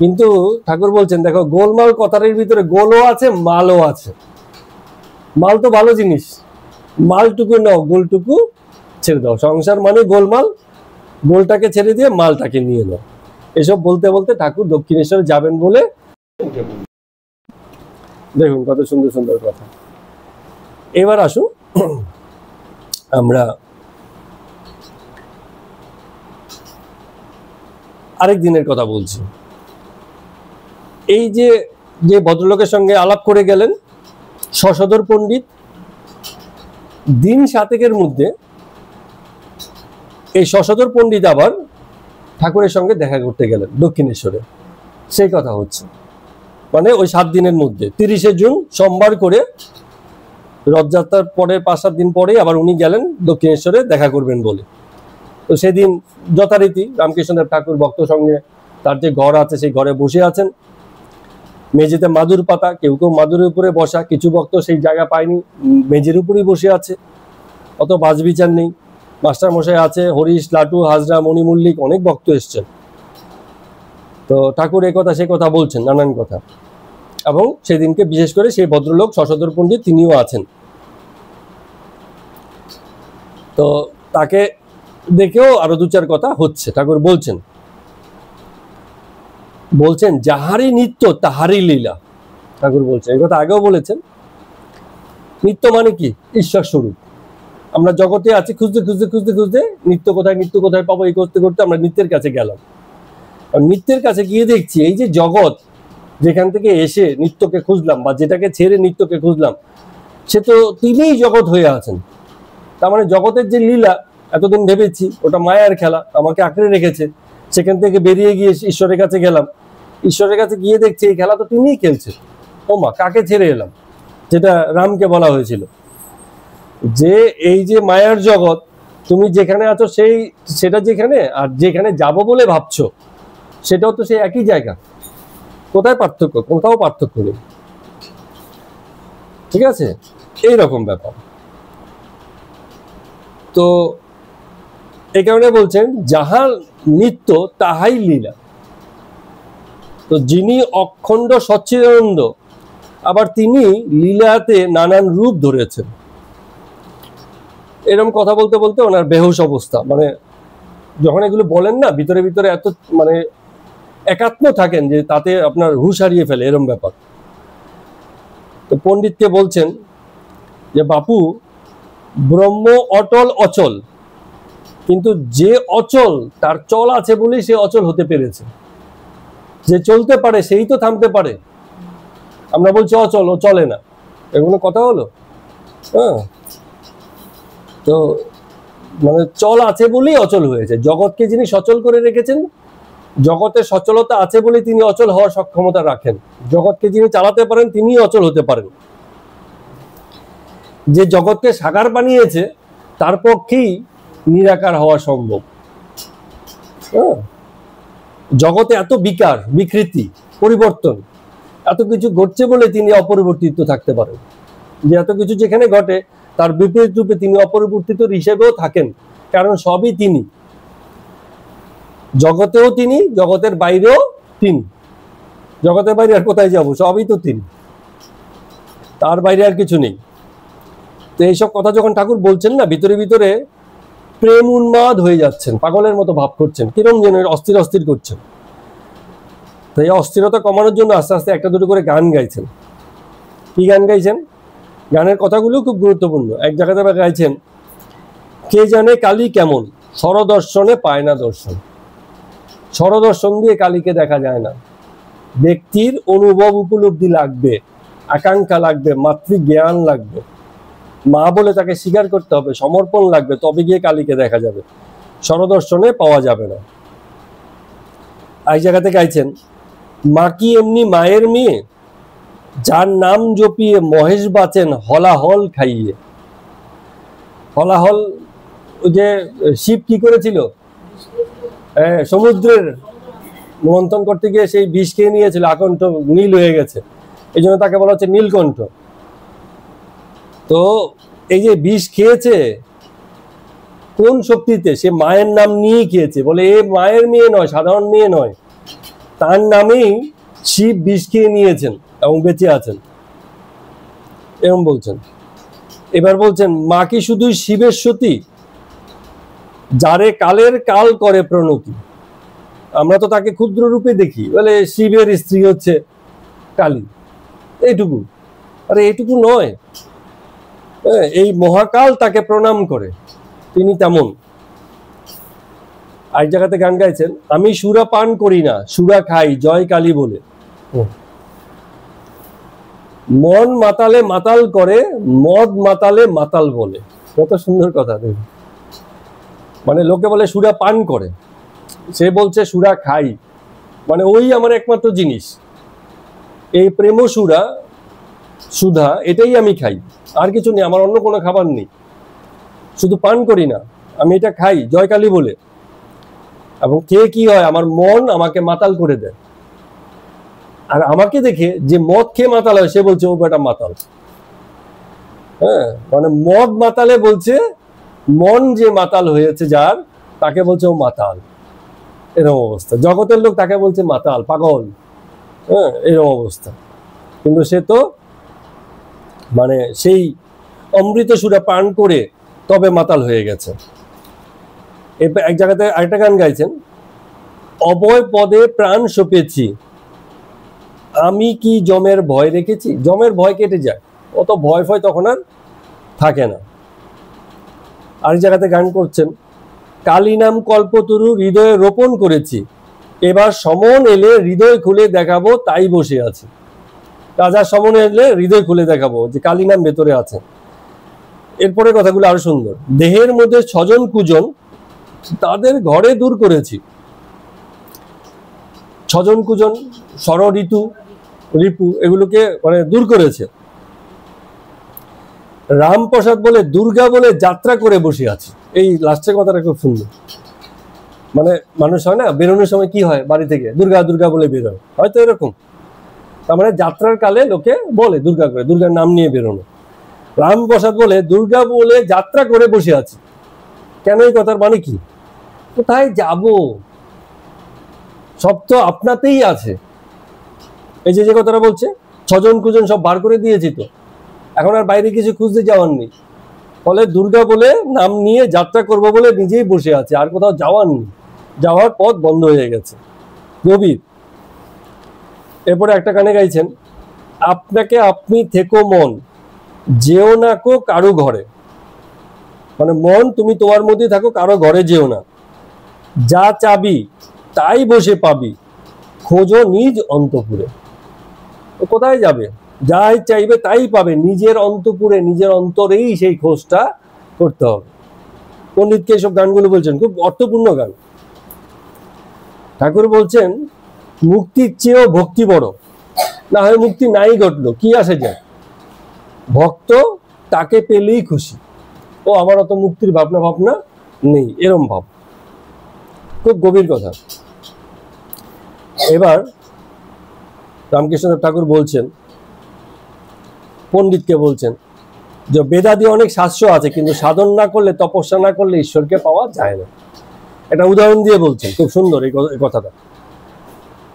কিন্তু ঠাকুর বলছেন দেখো, গোলমাল কথাটার ভিতরে গোলও আছে মালও আছে। মাল তো ভালো জিনিস, মালটুকু নাও, গোলটুকু ছেড়ে দাও। সংসার মানে গোলমাল, গোলটাকে ছেড়ে দিয়ে মালটাকে নিয়ে নাও। এসব বলতে বলতে ঠাকুর দক্ষিণেশ্বরে যাবেন বলে দেখুন কত সুন্দর সুন্দর কথা। এবার আসুন আমরা আরেক দিনের কথা বলছি। এই যে যে ভদ্রলোকের সঙ্গে আলাপ করে গেলেন শশধর পণ্ডিত, দিন 7 মধ্যে এই শশধর পণ্ডিত আবার ঠাকুরের সঙ্গে দেখা করতে গেলেন দক্ষিণেশ্বরে। সেই কথা হচ্ছে, মানে ওই 7 দিনের মধ্যে 30শে জুন সোমবার করে রথযাত্রার পরে 5-7 দিন পরে আবার উনি গেলেন দক্ষিণেশ্বরে দেখা করবেন বলে। তো সেদিন যথারীতি রামকৃষ্ণদেব ঠাকুর ভক্ত সঙ্গে তার যে ঘর আছে সেই ঘরে বসে আছেন, মেঝেতে মাদুর পাতা, কেউ কেউ মাদুরের উপরে বসা, কিছু ভক্ত সেই জায়গা পায়নি, মেঝের উপরেই বসে আছে, অত বাজ বিচার নেই। মাস্টার মশাই আছে, হরিশ, লাটু, হাজরা, মণি, মল্লিক, অনেক ভক্ত এসছেন। তো ঠাকুর এ কথা সে কথা বলছেন, নানান কথা। এবং সেদিনকে বিশেষ করে সেই ভদ্রলোক শশধর পণ্ডিত তিনিও আছেন। তো তাকে দেখেও আরো 2-4 কথা হচ্ছে। ঠাকুর বলছেন যাহারই নিত্য তাহারই লীলা। ঠাকুর বলছেন, এই কথা আগেও বলেছেন। নিত্য মানে কি? ঈশ্বর স্বরূপ। আমরা জগতে আছি, খুঁজতে খুঁজতে খুঁজতে খুঁজতে নিত্য কোথায় পাবো এই করতে করতে আমরা নিত্যের কাছে গেলাম। আর নিত্যের কাছে গিয়ে দেখছি এই যে জগৎ, যেখান থেকে এসে নিত্যকে খুঁজলাম বা যেটাকে ছেড়ে নিত্যকে খুঁজলাম, সে তো তিনিই জগৎ হয়ে আছেন। তার মানে জগতের যে লীলা এতদিন ভেবেছি ওটা মায়ার খেলা, আমাকে আঁকড়ে রেখেছে, সেখান থেকে বেরিয়ে গিয়ে ঈশ্বরের কাছে গেলাম। ঈশ্বরের কাছে গিয়ে দেখছি এই খেলা তো তিনিই খেলছে। ও মা, কাকে ছেড়ে এলাম? যেটা রামকে বলা হয়েছিল যে এই যে মায়ার জগৎ, তুমি যেখানে আছো সেটা যেখানে, আর যেখানে যাব বলে ভাবছো সেটাও তো সেই একই জায়গা। কোথায় পার্থক্য? কোথাও পার্থক্য নেই। ঠিক আছে, এই রকম ব্যাপার। তো এই কারণে বলছেন যাহার নিত্য তাহাই লীলা। তো যিনি অখণ্ড সচ্চিদানন্দ, আবার তিনি লীলাতে নানান রূপ ধরেছেন। এরকম কথা বলতে বলতে ওনার বেহুশ অবস্থা, মানে যখন এগুলো বলেন না ভিতরে ভিতরে এত মানে একাত্ম থাকেন যে তাতে আপনার হুঁশ হারিয়ে ফেলে, এরকম ব্যাপার। তো পণ্ডিতকে বলছেন যে বাপু, ব্রহ্ম অটল অচল, কিন্তু যে অচল তার চল আছে বলেই সে অচল হতে পেরেছে। যে চলতে পারে সেই তো থামতে পারে। আমরা বলছি অচল, ও চলে না, এগুলো কথা হলো? হ্যাঁ, তো মানে চল আছে বলেই অচল হয়েছে। জগৎকে যিনি সচল করে রেখেছেন, জগতের সচলতা আছে বলে তিনি অচল হওয়ার সক্ষমতা রাখেন। জগৎকে যিনি চালাতে পারেন তিনি অচল হতে পারেন। যে জগৎকে সাকার বানিয়েছে তার পক্ষেই নিরাকার হওয়া সম্ভব। জগতে এত বিকার, বিকৃতি, পরিবর্তন, এত কিছু ঘটছে বলে তিনি অপরিবর্তিত থাকতে পারেন। যে এত কিছু যেখানে ঘটে তার বিপরীত রূপে তিনি অপরিবর্তিত হিসেবেও থাকেন, কারণ সবই তিনি। জগতেও তিনি, জগতের বাইরেও তিনি। জগতের বাইরে আর কোথায় যাব? সবই তো তিনি, তার বাইরে আর কিছু নেই। তো এইসব কথা যখন ঠাকুর বলছেন না, ভিতরে ভিতরে প্রেম উন্মাদ হয়ে যাচ্ছেন, পাগলের মতো ভাব করছেন, কিরম যেন অস্থির অস্থির করছেন। তো এই অস্থিরতা কমানোর জন্য আস্তে আস্তে একটা দুটো করে গান গাইছেন। কি গান গাইছেন? গানের কথাগুলো খুব গুরুত্বপূর্ণ। এক জায়গাতে গাইছেন, কে জানে কালী কেমন, স্বরদর্শনে পায় না দর্শন। স্বরদর্শন দিয়ে কালীকে দেখা যায় না। ব্যক্তির অনুভব উপলব্ধি লাগবে, আকাঙ্ক্ষা লাগবে, মাতৃজ্ঞান লাগবে, মা বলে তাকে স্বীকার করতে হবে, সমর্পণ লাগবে, তবে গিয়ে কালীকে দেখা যাবে। স্বরদর্শনে পাওয়া যাবে না। এক জায়গাতে গাইছেন, মা কি এমনি মায়ের মেয়ে, যার নাম জপিয়ে মহেশ বাঁচেন হলাহল খাইয়ে। হলাহল, ওই যে শিব কি করেছিল, সমুদ্রের মন্থন করতে গিয়ে সেই বিষ খেয়ে নিয়েছিল, আকণ্ঠ নীল হয়ে গেছে, এই জন্য তাকে বলা হচ্ছে নীলকণ্ঠ। তো এই যে বিষ খেয়েছে কোন শক্তিতে? সে মায়ের নাম নিয়েই খেয়েছে। বলে এ মায়ের মেয়ে নয়, সাধারণ মেয়ে নয়, তার নামেই শিব বিষ খেয়ে নিয়েছেন এবং বেঁচে আছেন, এরকম বলছেন। এবার বলছেন, মা কি শুধুই শিবের সতী, যারে কালের কাল করে প্রণতি। আমরা তো তাকে ক্ষুদ্র রূপে দেখি, বলে শিবের স্ত্রী হচ্ছে কালী, এইটুকু। আরে এইটুকু নয়, এই মহাকাল তাকে প্রণাম করে, তিনি তেমন। এক জায়গাতে গান গাইছেন, আমি সুরা পান করি না, সুরা খাই জয় কালী বলে। মন মাতালে মাতাল করে, মদ মাতালে মাতাল বলে। কত সুন্দর কথা দেখুন। মানে লোকে বলে সুরা পান করে, সে বলছে সুরা খাই, মানে ওই আমার একমাত্র জিনিস, এই প্রেম সুরা সুধা, এটাই আমি খাই, আর কিছু নেই, আমার অন্য কোনো খাবার নেই। শুধু পান করি না, আমি এটা খাই জয়কালী বলে। এবং কে কি হয়, আমার মন আমাকে মাতাল করে দেয়। আর আমাকে দেখে যে মদ খেয়ে মাতাল হয়, সে বলছে ও বেটা মাতাল। হ্যাঁ, মানে মদ মাতালে বলছে মন যে মাতাল হয়েছে যার, তাকে বলছে ও মাতাল। এরকম অবস্থা। জগতের লোক তাকে বলছে মাতাল, পাগল। হ্যাঁ, এরকম অবস্থা। কিন্তু সে তো মানে সেই অমৃত সুরা পান করে তবে মাতাল হয়ে গেছে। এক জায়গাতে আরেকটা গান গাইছেন, অভয় পদে প্রাণ সপেছি, আমি কি যমের ভয় রেখেছি। যমের ভয় কেটে যায়, অত ভয় ফয় তখন আর থাকে না। আরেক জায়গাতে গান করছেন, কালী নাম কল্পতরু হৃদয়ে রোপণ করেছি, এবার সমন এলে হৃদয় খুলে দেখাবো, তাই বসে আছি। রাজার সমন এলে হৃদয় খুলে দেখাবো, যে কালী নাম ভেতরে আছে। এরপরে কথাগুলো আরো সুন্দর, দেহের মধ্যে স্বজন কুজন, তাদের ঘরে দূর করেছি। স্বজন কুজন, স্বর ঋতু রিপু, এগুলোকে মানে দূর করেছে। রামপ্রসাদ বলে দুর্গা বলে যাত্রা করে বসে আছে। এই লাস্টের কথাটা খুব সুন্দর। মানে মানুষ হয় না, বেরোনোর সময় কি হয়, বাড়ি থেকে দুর্গা দুর্গা বলে বেরোয়, হয়তো এরকম। তার মানে যাত্রার কালে লোকে বলে দুর্গা করে, দুর্গার নাম নিয়ে বেরোনো। রামপ্রসাদ বলে দুর্গা বলে যাত্রা করে বসে আছে। কেন এই কথার মানে কি? কোথায় যাব, সব তো আপনাতেই আছে। এই যে কথাটা বলছে, স্বজন কুজন সব বার করে দিয়েছি তো, এখন আর বাইরে কিছু খুঁজতে যাওয়ার নেই। ফলে দুর্গা বলে নাম নিয়ে যাত্রা করব বলে নিজেই বসে আছে, আর কোথাও যাওয়ার নেই, যাওয়ার পথ বন্ধ হয়ে গেছে। গভীর। এরপরে একটা গানে গাইছেন, আপনাকে আপনি থেকো মন, যেও না কো কারো ঘরে। মানে মন তুমি তোমার মধ্যে থাকো, কারো ঘরে যেও না। যা চাবি তাই বসে পাবি, খোঁজো নিজ অন্তপুরে। কোথায় যাবে, যাই চাইবে তাই পাবে, নিজের অন্তপুরে, নিজের অন্তরেই সেই খোঁজটা করতে হবে। পণ্ডিতকে এইসব গানগুলো বলছেন, খুব অর্থপূর্ণ গান। ঠাকুর বলছেন, মুক্তির চেয়েও ভক্তি বড়, না হয় মুক্তি নাই ঘটলো, কি আসে যায়, ভক্ত তাকে পেলেই খুশি। ও আমার অত মুক্তির ভাবনা ভাবনা নেই, এরম ভাব। খুব গভীর কথা। এবার রামকৃষ্ণদেব ঠাকুর বলছেন, পণ্ডিতকে বলছেন যে বেদাদি অনেক শাস্ত্র আছে, কিন্তু সাধন না করলে, তপস্যা না করলে ঈশ্বরকে পাওয়া যায় না। একটা উদাহরণ দিয়ে বলছেন, খুব সুন্দর এই কথাটা।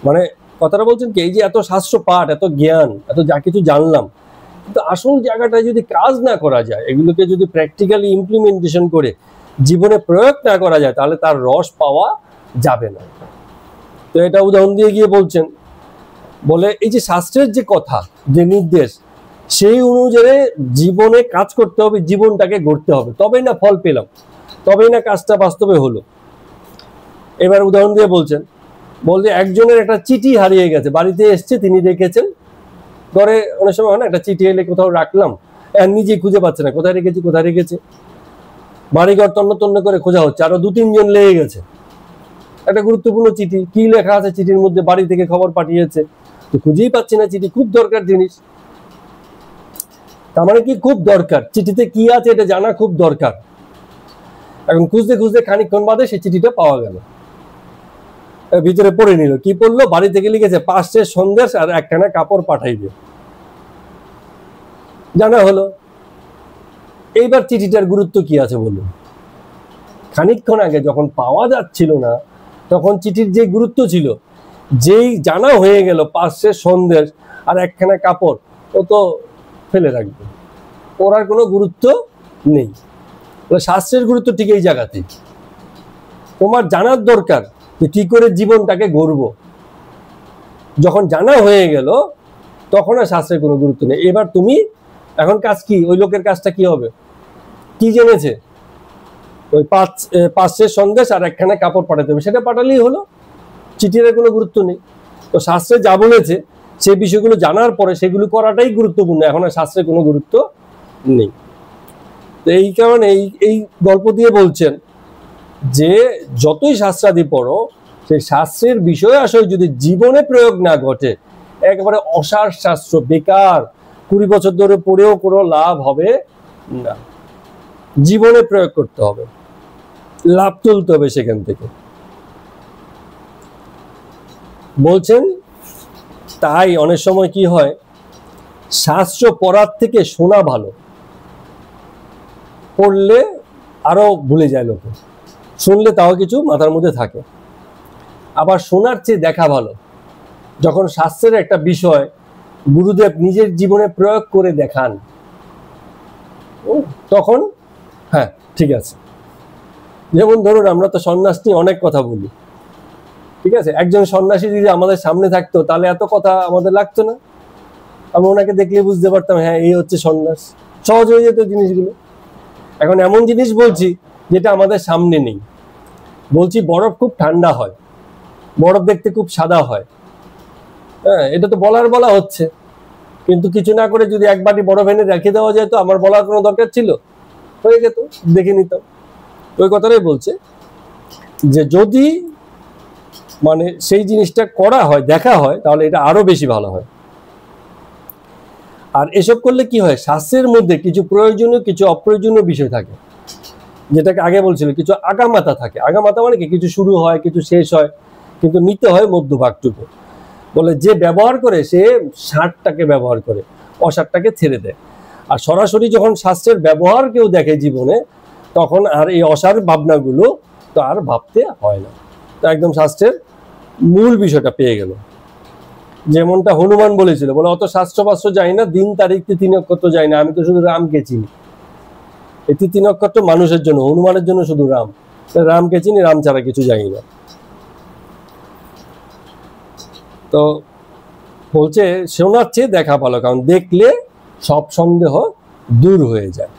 মানে কথাটা বলছেন কি, এই যে এত শাস্ত্র পাঠ, এত জ্ঞান, এত যা কিছু জানলাম, কিন্তু আসল জায়গাটায় যদি কাজ না করা যায়, এগুলোকে যদি প্র্যাকটিক্যালি ইমপ্লিমেন্টেশন করে জীবনে প্রয়োগ না করা যায়, তাহলে তার রস পাওয়া যাবে না। তো এটা উদাহরণ দিয়ে গিয়ে বলছেন, বলে এই যে শাস্ত্রের যে কথা, যে নির্দেশ, সেই অনুযায়ী জীবনে কাজ করতে হবে, জীবনটাকে গড়তে হবে, তবেই না ফল পেলাম, তবেই না কাজটা বাস্তবে হলো। এবার উদাহরণ দিয়ে বলছেন, বলছে একজনের একটা চিঠি হারিয়ে গেছে, বাড়িতে এসছে, তিনি দেখেছেন, ঘরে অনেক সময় হয় না, একটা চিঠি এলে কোথাও রাখলাম, নিজে খুঁজে পাচ্ছে না, কোথায় রেখেছি কোথায় রেখেছে, বাড়িঘর তন্ন তন্ন করে খোঁজা হচ্ছে, আরো 2-3 জন লেগে গেছে। একটা গুরুত্বপূর্ণ চিঠি, কি লেখা আছে চিঠির মধ্যে, বাড়ি থেকে খবর পাঠিয়েছে, তো খুঁজেই পাচ্ছি না চিঠি, খুব দরকার জিনিস। তার মানে কি, খুব দরকার, চিঠিতে কি আছে এটা জানা খুব দরকার। এখন খুঁজতে খুঁজতে খানিকক্ষণ বাদে সেই চিঠিটা পাওয়া গেল, ভিতরে পড়ে নিল। কি পড়লো, বাড়ি থেকে লিখেছে 5 সন্দেশ আর 1খানা কাপড় পাঠাইবে, জানা হলো। এইবার চিঠিটার গুরুত্ব কি আছে বলুন? খানিকক্ষণ আগে যখন পাওয়া যাচ্ছিল না, তখন চিঠির যে গুরুত্ব ছিল, যেই জানা হয়ে গেল 5 সন্দেশ আর 1খানা কাপড়, ও তো ফেলে রাখবে, ওর আর কোনো গুরুত্ব নেই। শাস্ত্রের গুরুত্ব ঠিক এই জায়গাতেই। তোমার জানার দরকার যে কি করে জীবনটাকে গড়ব। যখন জানা হয়ে গেল, তখন আর শাস্ত্রের কোনো গুরুত্ব নেই। এবার তুমি এখন কাজ কি, ওই লোকের কাজটা কি হবে, কি জেনেছে, ওই 5 সন্দেশ আর 1খানা কাপড় পাঠাতে হবে, সেটা পাঠালেই হলো, চিঠির কোনো গুরুত্ব নেই। তো শাস্ত্রে যা বলেছে সে বিষয়গুলো জানার পরে সেগুলো করাটাই গুরুত্বপূর্ণ, এখন আর শাস্ত্রের কোনো গুরুত্ব নেই। তো এই কারণে এই গল্প দিয়ে বলছেন যে যতই শাস্ত্রাদি পড়ো, সেই শাস্ত্রের বিষয় আসলে যদি জীবনে প্রয়োগ না ঘটে, একেবারে অসার শাস্ত্র, বেকার, 20 বছর ধরে পড়েও কোনো লাভ হবে না। জীবনে প্রয়োগ করতে হবে, লাভ তুলতে হবে সেখান থেকে। বলছেন তাই অনেক সময় কি হয়, শাস্ত্র পড়ার থেকে শোনা ভালো। পড়লে আরো ভুলে যায় লোকে, শুনলে তাও কিছু মাথার মধ্যে থাকে। আবার শোনার চেয়ে দেখা ভালো। যখন শাস্ত্রের একটা বিষয় গুরুদেব নিজের জীবনে প্রয়োগ করে দেখান, তখন হ্যাঁ ঠিক আছে। যেমন ধরুন আমরা তো সন্ন্যাস নিয়ে অনেক কথা বলি, ঠিক আছে, একজন সন্ন্যাসী যদি আমাদের সামনে থাকতো তাহলে এত কথা আমাদের লাগতো না, আমি ওনাকে দেখলে বুঝতে পারতাম হ্যাঁ এই হচ্ছে সন্ন্যাস, সহজ হয়ে যেত জিনিসগুলো। এখন এমন জিনিস বলছি যেটা আমাদের সামনে নেই। বলছি বরফ খুব ঠান্ডা হয়, বরফ দেখতে খুব সাদা হয়, হ্যাঁ এটা তো বলা হচ্ছে, কিন্তু কিছু না করে যদি এক বাটি বরফ এনে রেখে দেওয়া যায় তো আমার বলার কোনো দরকার ছিল, হয়ে যেত, দেখে নিতাম। ওই কথাটাই বলছে যে যদি মানে সেই জিনিসটা করা হয়, দেখা হয়, তাহলে এটা আরো বেশি ভালো হয়। আর এসব করলে কি হয়, শাস্ত্রের মধ্যে কিছু প্রয়োজনীয় কিছু অপ্রয়োজনীয় বিষয় থাকে, যেটাকে আগে বলছিল কিছু আগামাথা থাকে। আগামাথা মানে কি, কিছু শুরু হয় কিছু শেষ হয়, কিন্তু নিতে হয় মধ্যভাগটুকু। বলে যে ব্যবহার করে সে ষাটটাকে ব্যবহার করে, অষাটটাকে ছেড়ে দেয়। আর সরাসরি যখন শাস্ত্রের ব্যবহার কেউ দেখে জীবনে, তখন আর এই অসার ভাবনাগুলো তো আর ভাবতে হয় না, তো একদম শাস্ত্রের মূল বিষয়টা পেয়ে গেল। যেমনটা হনুমান বলেছিল, বলে অত শাস্ত্র যাই না, দিন তারিখ তিথি নক্ষত্র যাই না, আমি তো শুধু রামকে চিনি। এই তিথি নক্ষত্র মানুষের জন্য, হনুমানের জন্য শুধু রাম, রামকে চিনি, রাম ছাড়া কিছু জানি না। তো বলছে শোনার চেয়ে দেখা ভালো, কারণ দেখলে সব সন্দেহ দূর হয়ে যায়।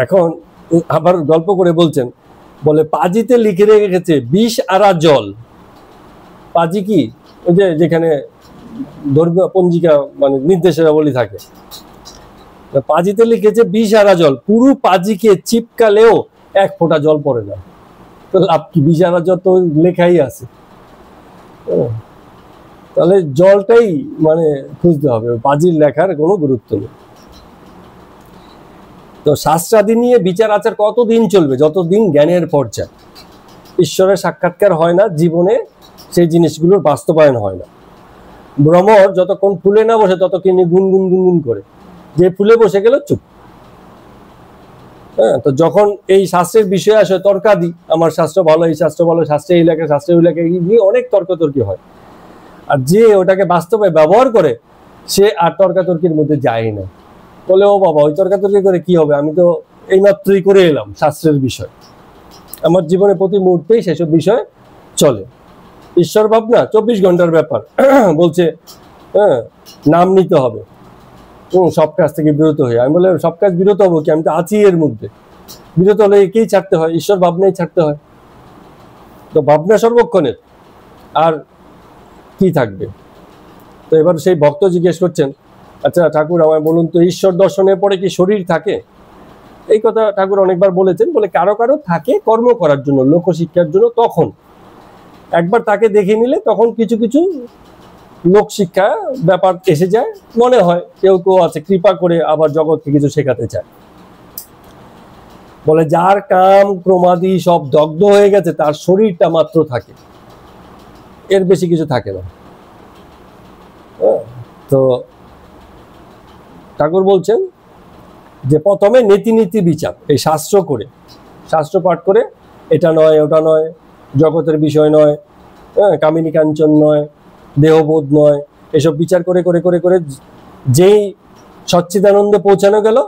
এখন আবার গল্প করে বলছেন, বলে পাজিতে লিখে রেখেছে বিষ আরা জল। পাজি কি, ওই যে যেখানে ধর্মীয় পঞ্জিকা মানে নির্দেশাবলী থাকে, পাজিতে লিখেছে বিষ আরা জল, পুরো পাজিকে চিপকালেও এক ফোঁটা জল পড়ে না। তো লাভ কি, বিষ আরা জল তো লেখাই আছে, তাহলে জলটাই মানে খুঁজতে হবে, পাজির লেখার কোনো গুরুত্ব নেই। তো শাস্ত্রাদি নিয়ে বিচার আচার কতদিন চলবে, যতদিন জ্ঞানের পর্যায়ে ঈশ্বরের সাক্ষাৎকার হয় না, জীবনে সেই জিনিসগুলোর বাস্তবায়ন হয় না। ভ্রমর যতক্ষণ ফুলে না বসে ততক্ষণ গুনগুন গুনগুন করে, যে ফুলে বসে গেল চুপ। হ্যাঁ, তো যখন এই শাস্ত্রের বিষয় আসে তর্কাদি, আমার শাস্ত্র ভালো, এই শাস্ত্র ভালো, শাস্ত্রে এই লেখা, শাস্ত্রে ওই লেখা, নিয়ে অনেক তর্কতর্কি হয়। আর যে ওটাকে বাস্তবে ব্যবহার করে সে আর তর্কাতর্কির মধ্যে যায় না, বলে ও বাবা ওই তর্কাতর্কি করে কি হবে, আমি তো এইমাত্রই করে এলাম শাস্ত্রের বিষয়, আমার জীবনে প্রতি মুহূর্তেই সেসব বিষয় চলে। ঈশ্বর ভাবনা 24 ঘন্টার ব্যাপার। বলছে হ্যাঁ নাম নিতে হবে, সব কাজ থেকে বিরত হয়ে। আমি বলে সব কাজ বিরত হবো কি, আমি তো আছি এর মধ্যে। বিরত হলে একেই ছাড়তে হয়, ঈশ্বর ভাবনাই ছাড়তে হয়। তো ভাবনা সর্বক্ষণের, আর কি থাকবে। তো এবার সেই ভক্ত জিজ্ঞেস করছেন, আচ্ছা ঠাকুর আমায় বলুন তো, ঈশ্বর দর্শনের পরে কি শরীর থাকে? এই কথা ঠাকুর অনেকবার বলেছেন। বলে কারো কারো থাকে কর্ম করার জন্য, লোকশিক্ষার জন্য, তখন একবার তাকে দেখে নিলে তখন কিছু কিছু লোকশিক্ষা ব্যাপার এসে যায়, মনে হয় কেউ কেউ আছে কৃপা করে আবার জগৎকে কিছু শেখাতে চায়। বলে যার কাম ক্রমাদি সব দগ্ধ হয়ে গেছে তার শরীরটা মাত্র থাকে, এর বেশি কিছু থাকে না। তো ঠাকুর বলছেন যে প্রথমে নীতি বিচার, এই শাস্ত্র করে, শাস্ত্র পাঠ করে, এটা নয় ওটা নয়, জগতের বিষয় নয়, কামিনী কাঞ্চন নয়, দেহবোধ নয়, এসব বিচার করে করে করে করে যেই সচ্চিদানন্দে পৌঁছানো গেল,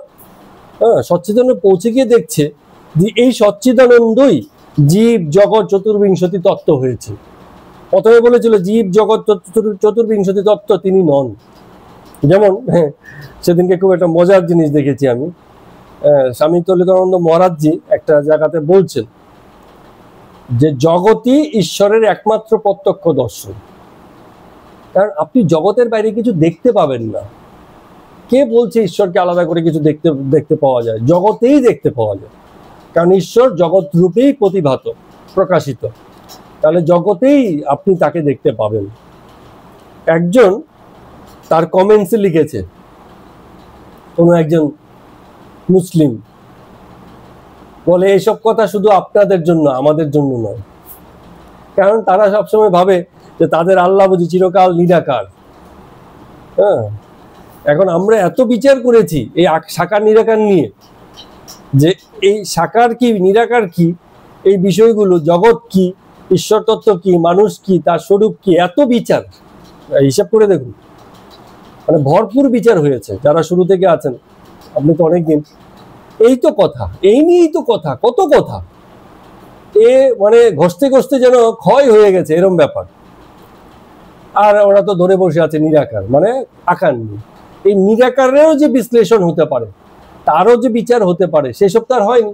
সচ্চিদানন্দে পৌঁছে গিয়ে দেখছে যে এই সচ্চিদানন্দই জীব জগৎ চতুর্বিংশতি তত্ত্ব হয়েছে। প্রথমে বলেছিল জীব জগৎ চতুর্বিংশতি তত্ত্ব তিনি নন। যেমন সেদিনকে খুব একটা মজার জিনিস দেখেছি আমি, স্বামী তুলিকানন্দ মহারাজজি একটা জায়গাতে বলছেন যে জগৎই ঈশ্বরের একমাত্র প্রত্যক্ষ দর্শন। কারণ আপনি জগতের বাইরে কিছু দেখতে পাবেন না। কে বলছে ঈশ্বরকে আলাদা করে কিছু দেখতে পাওয়া যায়? জগতেই দেখতে পাওয়া যায়, কারণ ঈশ্বর জগৎ রূপেই প্রতিভাত, প্রকাশিত। তাহলে জগতেই আপনি তাকে দেখতে পাবেন। একজন তার কমেন্টসে লিখেছে, কোনো একজন মুসলিম বলে, এইসব কথা শুধু আপনাদের জন্য, আমাদের জন্য নয়। কারণ তারা সবসময় ভাবে যে তাদের আল্লাহ বুঝি চিরকাল নিরাকার। হ্যাঁ, এখন আমরা এত বিচার করেছি এই সাকার নিরাকার নিয়ে, যে এই সাকার কি নিরাকার কি, এই বিষয়গুলো, জগৎ কি, ঈশ্বর তত্ত্ব কি, মানুষ কি, তার স্বরূপ কি, এত বিচার হিসাব করে দেখুন, মানে ভরপুর বিচার হয়েছে। যারা শুরু থেকে আছেন, আপনি তো অনেকদিন, এই তো কথা, এই নিয়েই তো কথা, কত কথা, এ মানে ঘষতে ঘষতে যেন ক্ষয় হয়ে গেছে এরম ব্যাপার। আর ওরা তো ধরে বসে আছে নিরাকার, মানে আকার নেই। এই নিরাকারেও যে বিশ্লেষণ হতে পারে, তারও যে বিচার হতে পারে, সেসব তো আর হয়নি।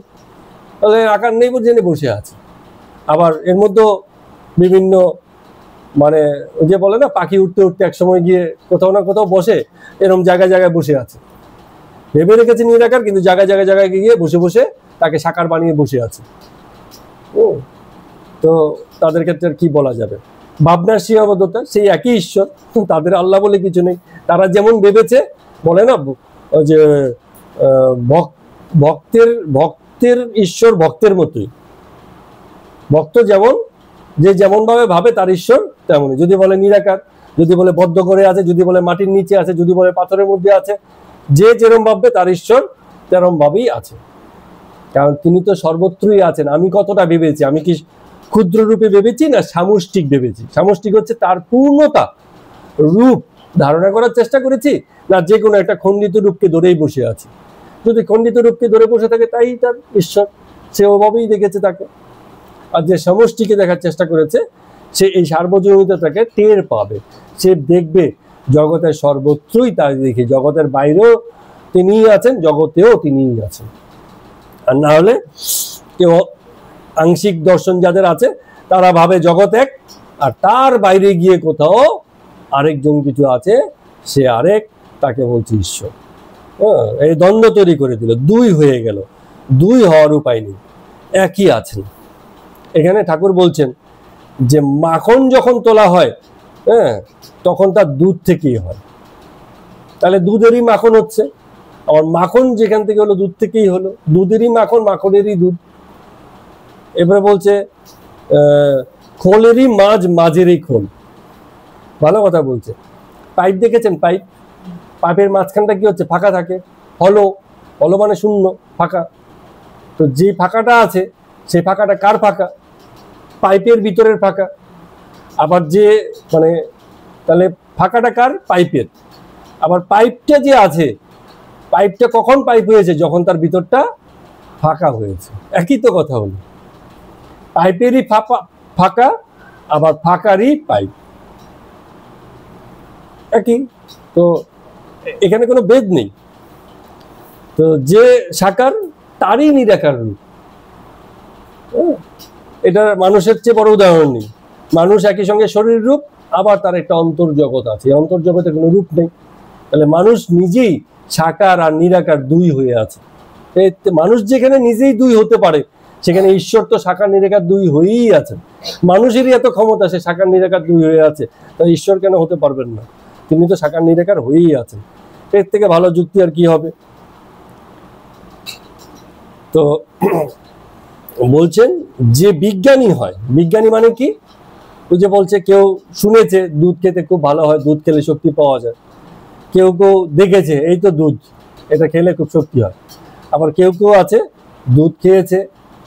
তাহলে আকার নেই জেনে বসে আছে। আবার এর মধ্যে বিভিন্ন, মানে ওই যে বলে না, পাখি উঠতে উঠতে একসময় গিয়ে কোথাও না কোথাও বসে, এরকম জায়গায় জায়গায় বসে আছে, ভেবে রেখেছে নিরাকার, কিন্তু জায়গায় জায়গায় জায়গায় গিয়ে বসে বসে তাকে সাকার বানিয়ে বসে আছে। তো তাদের ক্ষেত্রে আর কি বলা যাবে? ভাবনার সীমাবদ্ধতা, সেই একই ঈশ্বর, তাদের আল্লাহ বলে কিছু নেই। তারা যেমন ভেবেছে, বলে না যে ভক্তের ঈশ্বর ভক্তের মতোই। ভক্ত যেমন, যে যেমন ভাবে ভাবে তার ঈশ্বর তেমনই। যদি বলে নিরাকার, যদি বলে বদ্ধ করে আছে, যদি বলে মাটির নিচে আছে, যদি বলে পাথরের মধ্যে আছে, যে যেরম ভাববে তার ঈশ্বর তেরম ভাবেই আছে। কারণ তিনি তো সর্বত্রই আছেন। আমি কতটা ভেবেছি, আমি কি ক্ষুদ্র রূপে ভেবেছি না সামষ্টিক ভেবেছি? সামষ্টিক হচ্ছে তার পূর্ণতা, রূপ ধারণা করার চেষ্টা করেছি, না যে কোনো একটা খণ্ডিত রূপকে ধরেই বসে আছি? যদি খণ্ডিত রূপকে ধরে বসে থাকে, তাই তার ঈশ্বর, সে ওভাবেই দেখেছে তাকে। আর যে সমষ্টিকে দেখার চেষ্টা করেছে, সে এই সার্বজনীনতাটাকে টের পাবে, সে দেখবে জগতের সর্বত্রই তার দেখে, জগতের বাইরেও তিনিই আছেন, জগতেও তিনিই আছেন। আর না হলে কেউ আংশিক দর্শন যাদের আছে, তারা ভাবে জগৎ এক, আর তার বাইরে গিয়ে কোথাও আরেকজন কিছু আছে, সে আরেক, তাকে বলছে ঈশ্বর। এই দ্বন্দ্ব তৈরি করে দিল, দুই হয়ে গেল। দুই হওয়ার উপায় নেই, একই আছেন। এখানে ঠাকুর বলছেন যে মাখন যখন তোলা হয়, তখন তার দুধ থেকেই হয়। তাহলে দুধেরই মাখন হচ্ছে, আর মাখন যেখান থেকে হলো দুধ থেকেই হলো, দুধেরই মাখন, মাখনেরই দুধ। এবারে বলছে খোলেরই মাছ, মাঝেরই খোল। ভালো কথা বলছে। পাইপ দেখেছেন? পাইপের মাঝখানটা কি হচ্ছে? ফাঁকা থাকে। হলো, হলো মানে শূন্য, ফাঁকা। তো যে ফাঁকাটা আছে, সেই ফাঁকাটা কার ফাঁকা? পাইপের ভিতরের ফাঁকা। আবার যে মানে, তাহলে ফাঁকাটা কার? পাইপের। আবার পাইপটা যে আছে, পাইপটা কখন পাইপ হয়েছে? যখন তার ভিতরটা ফাঁকা হয়েছে। একই তো কথা হলো, পাইপেরই ফাঁকা, আবার ফাঁকারই পাইপ, একই তো। এখানে কোনো ভেদ নেই। তো যে সাকার, তারই নিরাকার রূপ। এটা মানুষের চেয়ে বড় উদাহরণ নেই। মানুষ একই সঙ্গে শরীর রূপ, আবার তার একটা অন্তর্জগৎ আছে, অন্তর্জগতে কোনো রূপ নেই। তাহলে মানুষ নিজেই সাকার আর নিরাকার দুই হয়ে আছে। মানুষ যেখানে নিজেই দুই হতে পারে, সেখানে ঈশ্বর তো সাকার নিরাকার দুই হয়েই আছেন। মানুষেরই এত ক্ষমতা, সে সাকার নিরাকার দুই হয়ে আছে, তাই ঈশ্বর কেন হতে পারবেন না? তিনি তো সাকার নিরাকার হয়েই আছেন। এর থেকে ভালো যুক্তি আর কি হবে? তো বলছেন যে বিজ্ঞানী হয়, বিজ্ঞানী মানে কি? ওই যে বলছে, কেউ শুনেছে দুধ খেতে খুব ভালো হয়, দুধ খেলে শক্তি পাওয়া যায়। কেউ কেউ দেখেছে, এই তো দুধ, এটা খেলে খুব শক্তি হয়। আবার কেউ কেউ আছে, দুধ খেয়েছে,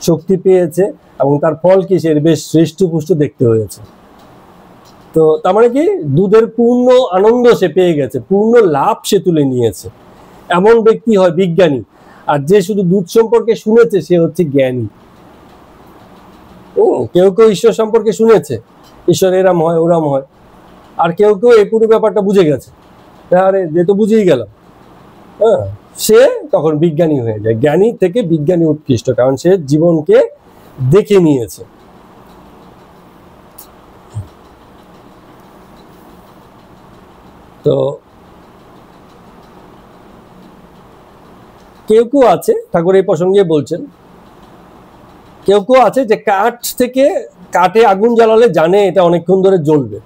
শক্তি পেয়েছে, এবং তার ফল কি? সে বেশ হৃষ্টপুষ্ট দেখতে হয়েছে। তো তার মানে কি? দুধের পূর্ণ আনন্দ সে পেয়ে গেছে, পূর্ণ লাভ সে তুলে নিয়েছে। এমন ব্যক্তি হয় বিজ্ঞানী। আর যে শুধু দুধ সম্পর্কে শুনেছে, সে হচ্ছে জ্ঞানী। কেউ কেউ ঈশ্বর সম্পর্কে শুনেছে, ঈশ্বর এরাম হয়, ওরাম হয়। আর কেউ কেউ এই পুরো ব্যাপারটা বুঝে গেছে, আরে যে তো বুঝেই গেলাম, সে তখন বিজ্ঞানী হয়ে যায়। জ্ঞানী থেকে বিজ্ঞানী উৎকৃষ্ট, কারণ সে জীবনকে দেখে নিয়েছে। তো কেউ কেউ আছে, ঠাকুর এই প্রসঙ্গে বলছেন, কেউ কেউ আছে যে কাঠে আগুন জ্বালালে জানে এটা অনেকক্ষণ ধরে জ্বলবে।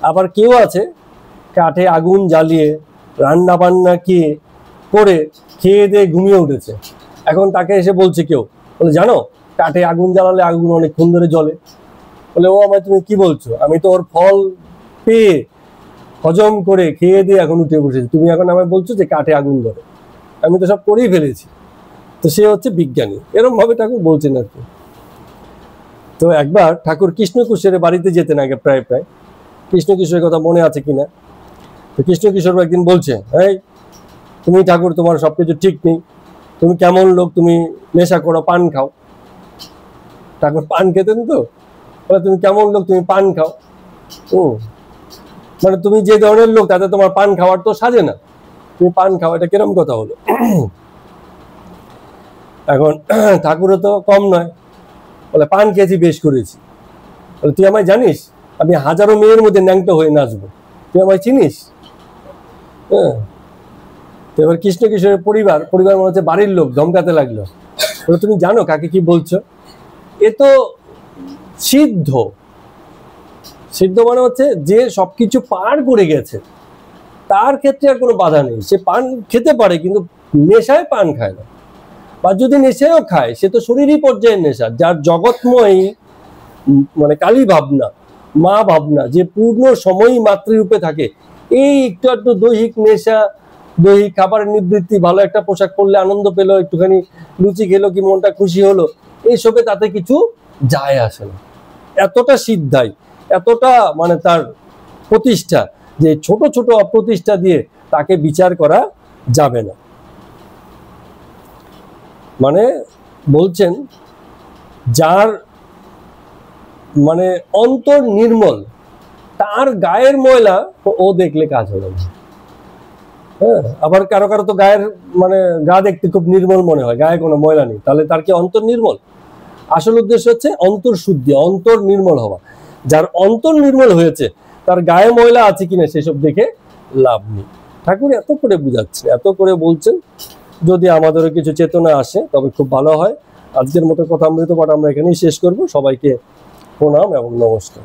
আবার কেউ আছে কাঠে আগুন জ্বালিয়ে রান্না বান্না করে খেয়ে দিয়ে ঘুমিয়ে উঠেছে, এখন তাকে এসে বলছে কেউ, বলে জানো কাঠে আগুন জ্বালালে আগুন অনেকক্ষণ ধরে জ্বলে। বলে ও আমায় তুমি কি বলছো, আমি তো ওর ফল পেয়ে হজম করে খেয়ে দিয়ে এখন উঠে বসেছি, তুমি এখন আমায় বলছো যে কাঠে আগুন ধরে, আমি তো সব করেই ফেলেছি। তো সে হচ্ছে বিজ্ঞানী, এরকম ভাবে ঠাকুর বলছেন আর কি। তো একবার ঠাকুর কৃষ্ণকিশোরের বাড়িতে যেতেন আগে, প্রায় কৃষ্ণকিশোরের কথা মনে আছে কিনা। তো কৃষ্ণকিশোর একদিন বলছে, এই তুমি ঠাকুর তোমার সবকিছু ঠিক নেই, তুমি কেমন লোক, তুমি নেশা করো, পান খাও। ঠাকুর পান খেতেন তো, বলে তুমি কেমন লোক, তুমি পান খাও। মানে তুমি যে ধরনের লোক তাতে তোমার পান খাওয়ার তো সাজে না, তুমি পান খাও, এটা কিরম কথা হলো। এখন ঠাকুরও তো কম নয়, বলে পান খেয়েছি, বেশ করেছি। বলে তুই আমায় জানিস, আমি হাজারো মেয়ের মধ্যে ন্যাংটো হয়ে নাচবো, তুই আমায় চিনিস? হ্যাঁ। তো এবার কৃষ্ণকিশোরের পরিবার মনে হচ্ছে বাড়ির লোক ধমকাতে লাগলো, বলে তুমি জানো কাকে কি বলছো, এ তো সিদ্ধ মানে হচ্ছে যে সবকিছু পার করে গেছে, তার ক্ষেত্রে আর কোনো বাধা নেই, সে পান খেতে পারে কিন্তু নেশায় পান খায় না, বা যদি নেশায়ও খায় সে তো শরীরই পর্যায়ের নেশা, যার জগৎময়ী মানে কালী ভাবনা, মা ভাবনা, যে পূর্ণ সময়ই মাতৃরূপে থাকে, এই একটু একটু দৈহিক নেশা, দৈহিক খাবারের নিবৃত্তি, ভালো একটা পোশাক পরলে আনন্দ পেলো, একটুখানি লুচি খেলো কি মনটা খুশি হলো, এইসবে তাতে কিছু যায় আসে না। এতটা সিদ্ধাই, এতটা মানে তার প্রতিষ্ঠা, যে ছোট ছোট অপ্রতিষ্ঠা দিয়ে তাকে বিচার করা যাবে না। মানে বলছেন যার মানে অন্তর নির্মল, তার গায়ের ময়লা ও দেখলে কাজ হবে না। হ্যাঁ, আবার কারো কারো তো গায়ের মানে গা দেখতে খুব নির্মল মনে হয়, গায়ে কোনো ময়লা নেই, তাহলে তার কি অন্তর নির্মল? আসল উদ্দেশ্য হচ্ছে অন্তর শুদ্ধি, অন্তর নির্মল হওয়া। যার অন্তর নির্মল হয়েছে, তার গায়ে ময়লা আছে কিনা সেসব দেখে লাভ নেই। ঠাকুর এত করে বুঝাচ্ছে, এত করে বলছেন, যদি আমাদেরও কিছু চেতনা আসে তবে খুব ভালো হয়। আজকের মতো কথামৃত পাঠ আমরা এখানেই শেষ করব। সবাইকে প্রণাম এবং নমস্কার।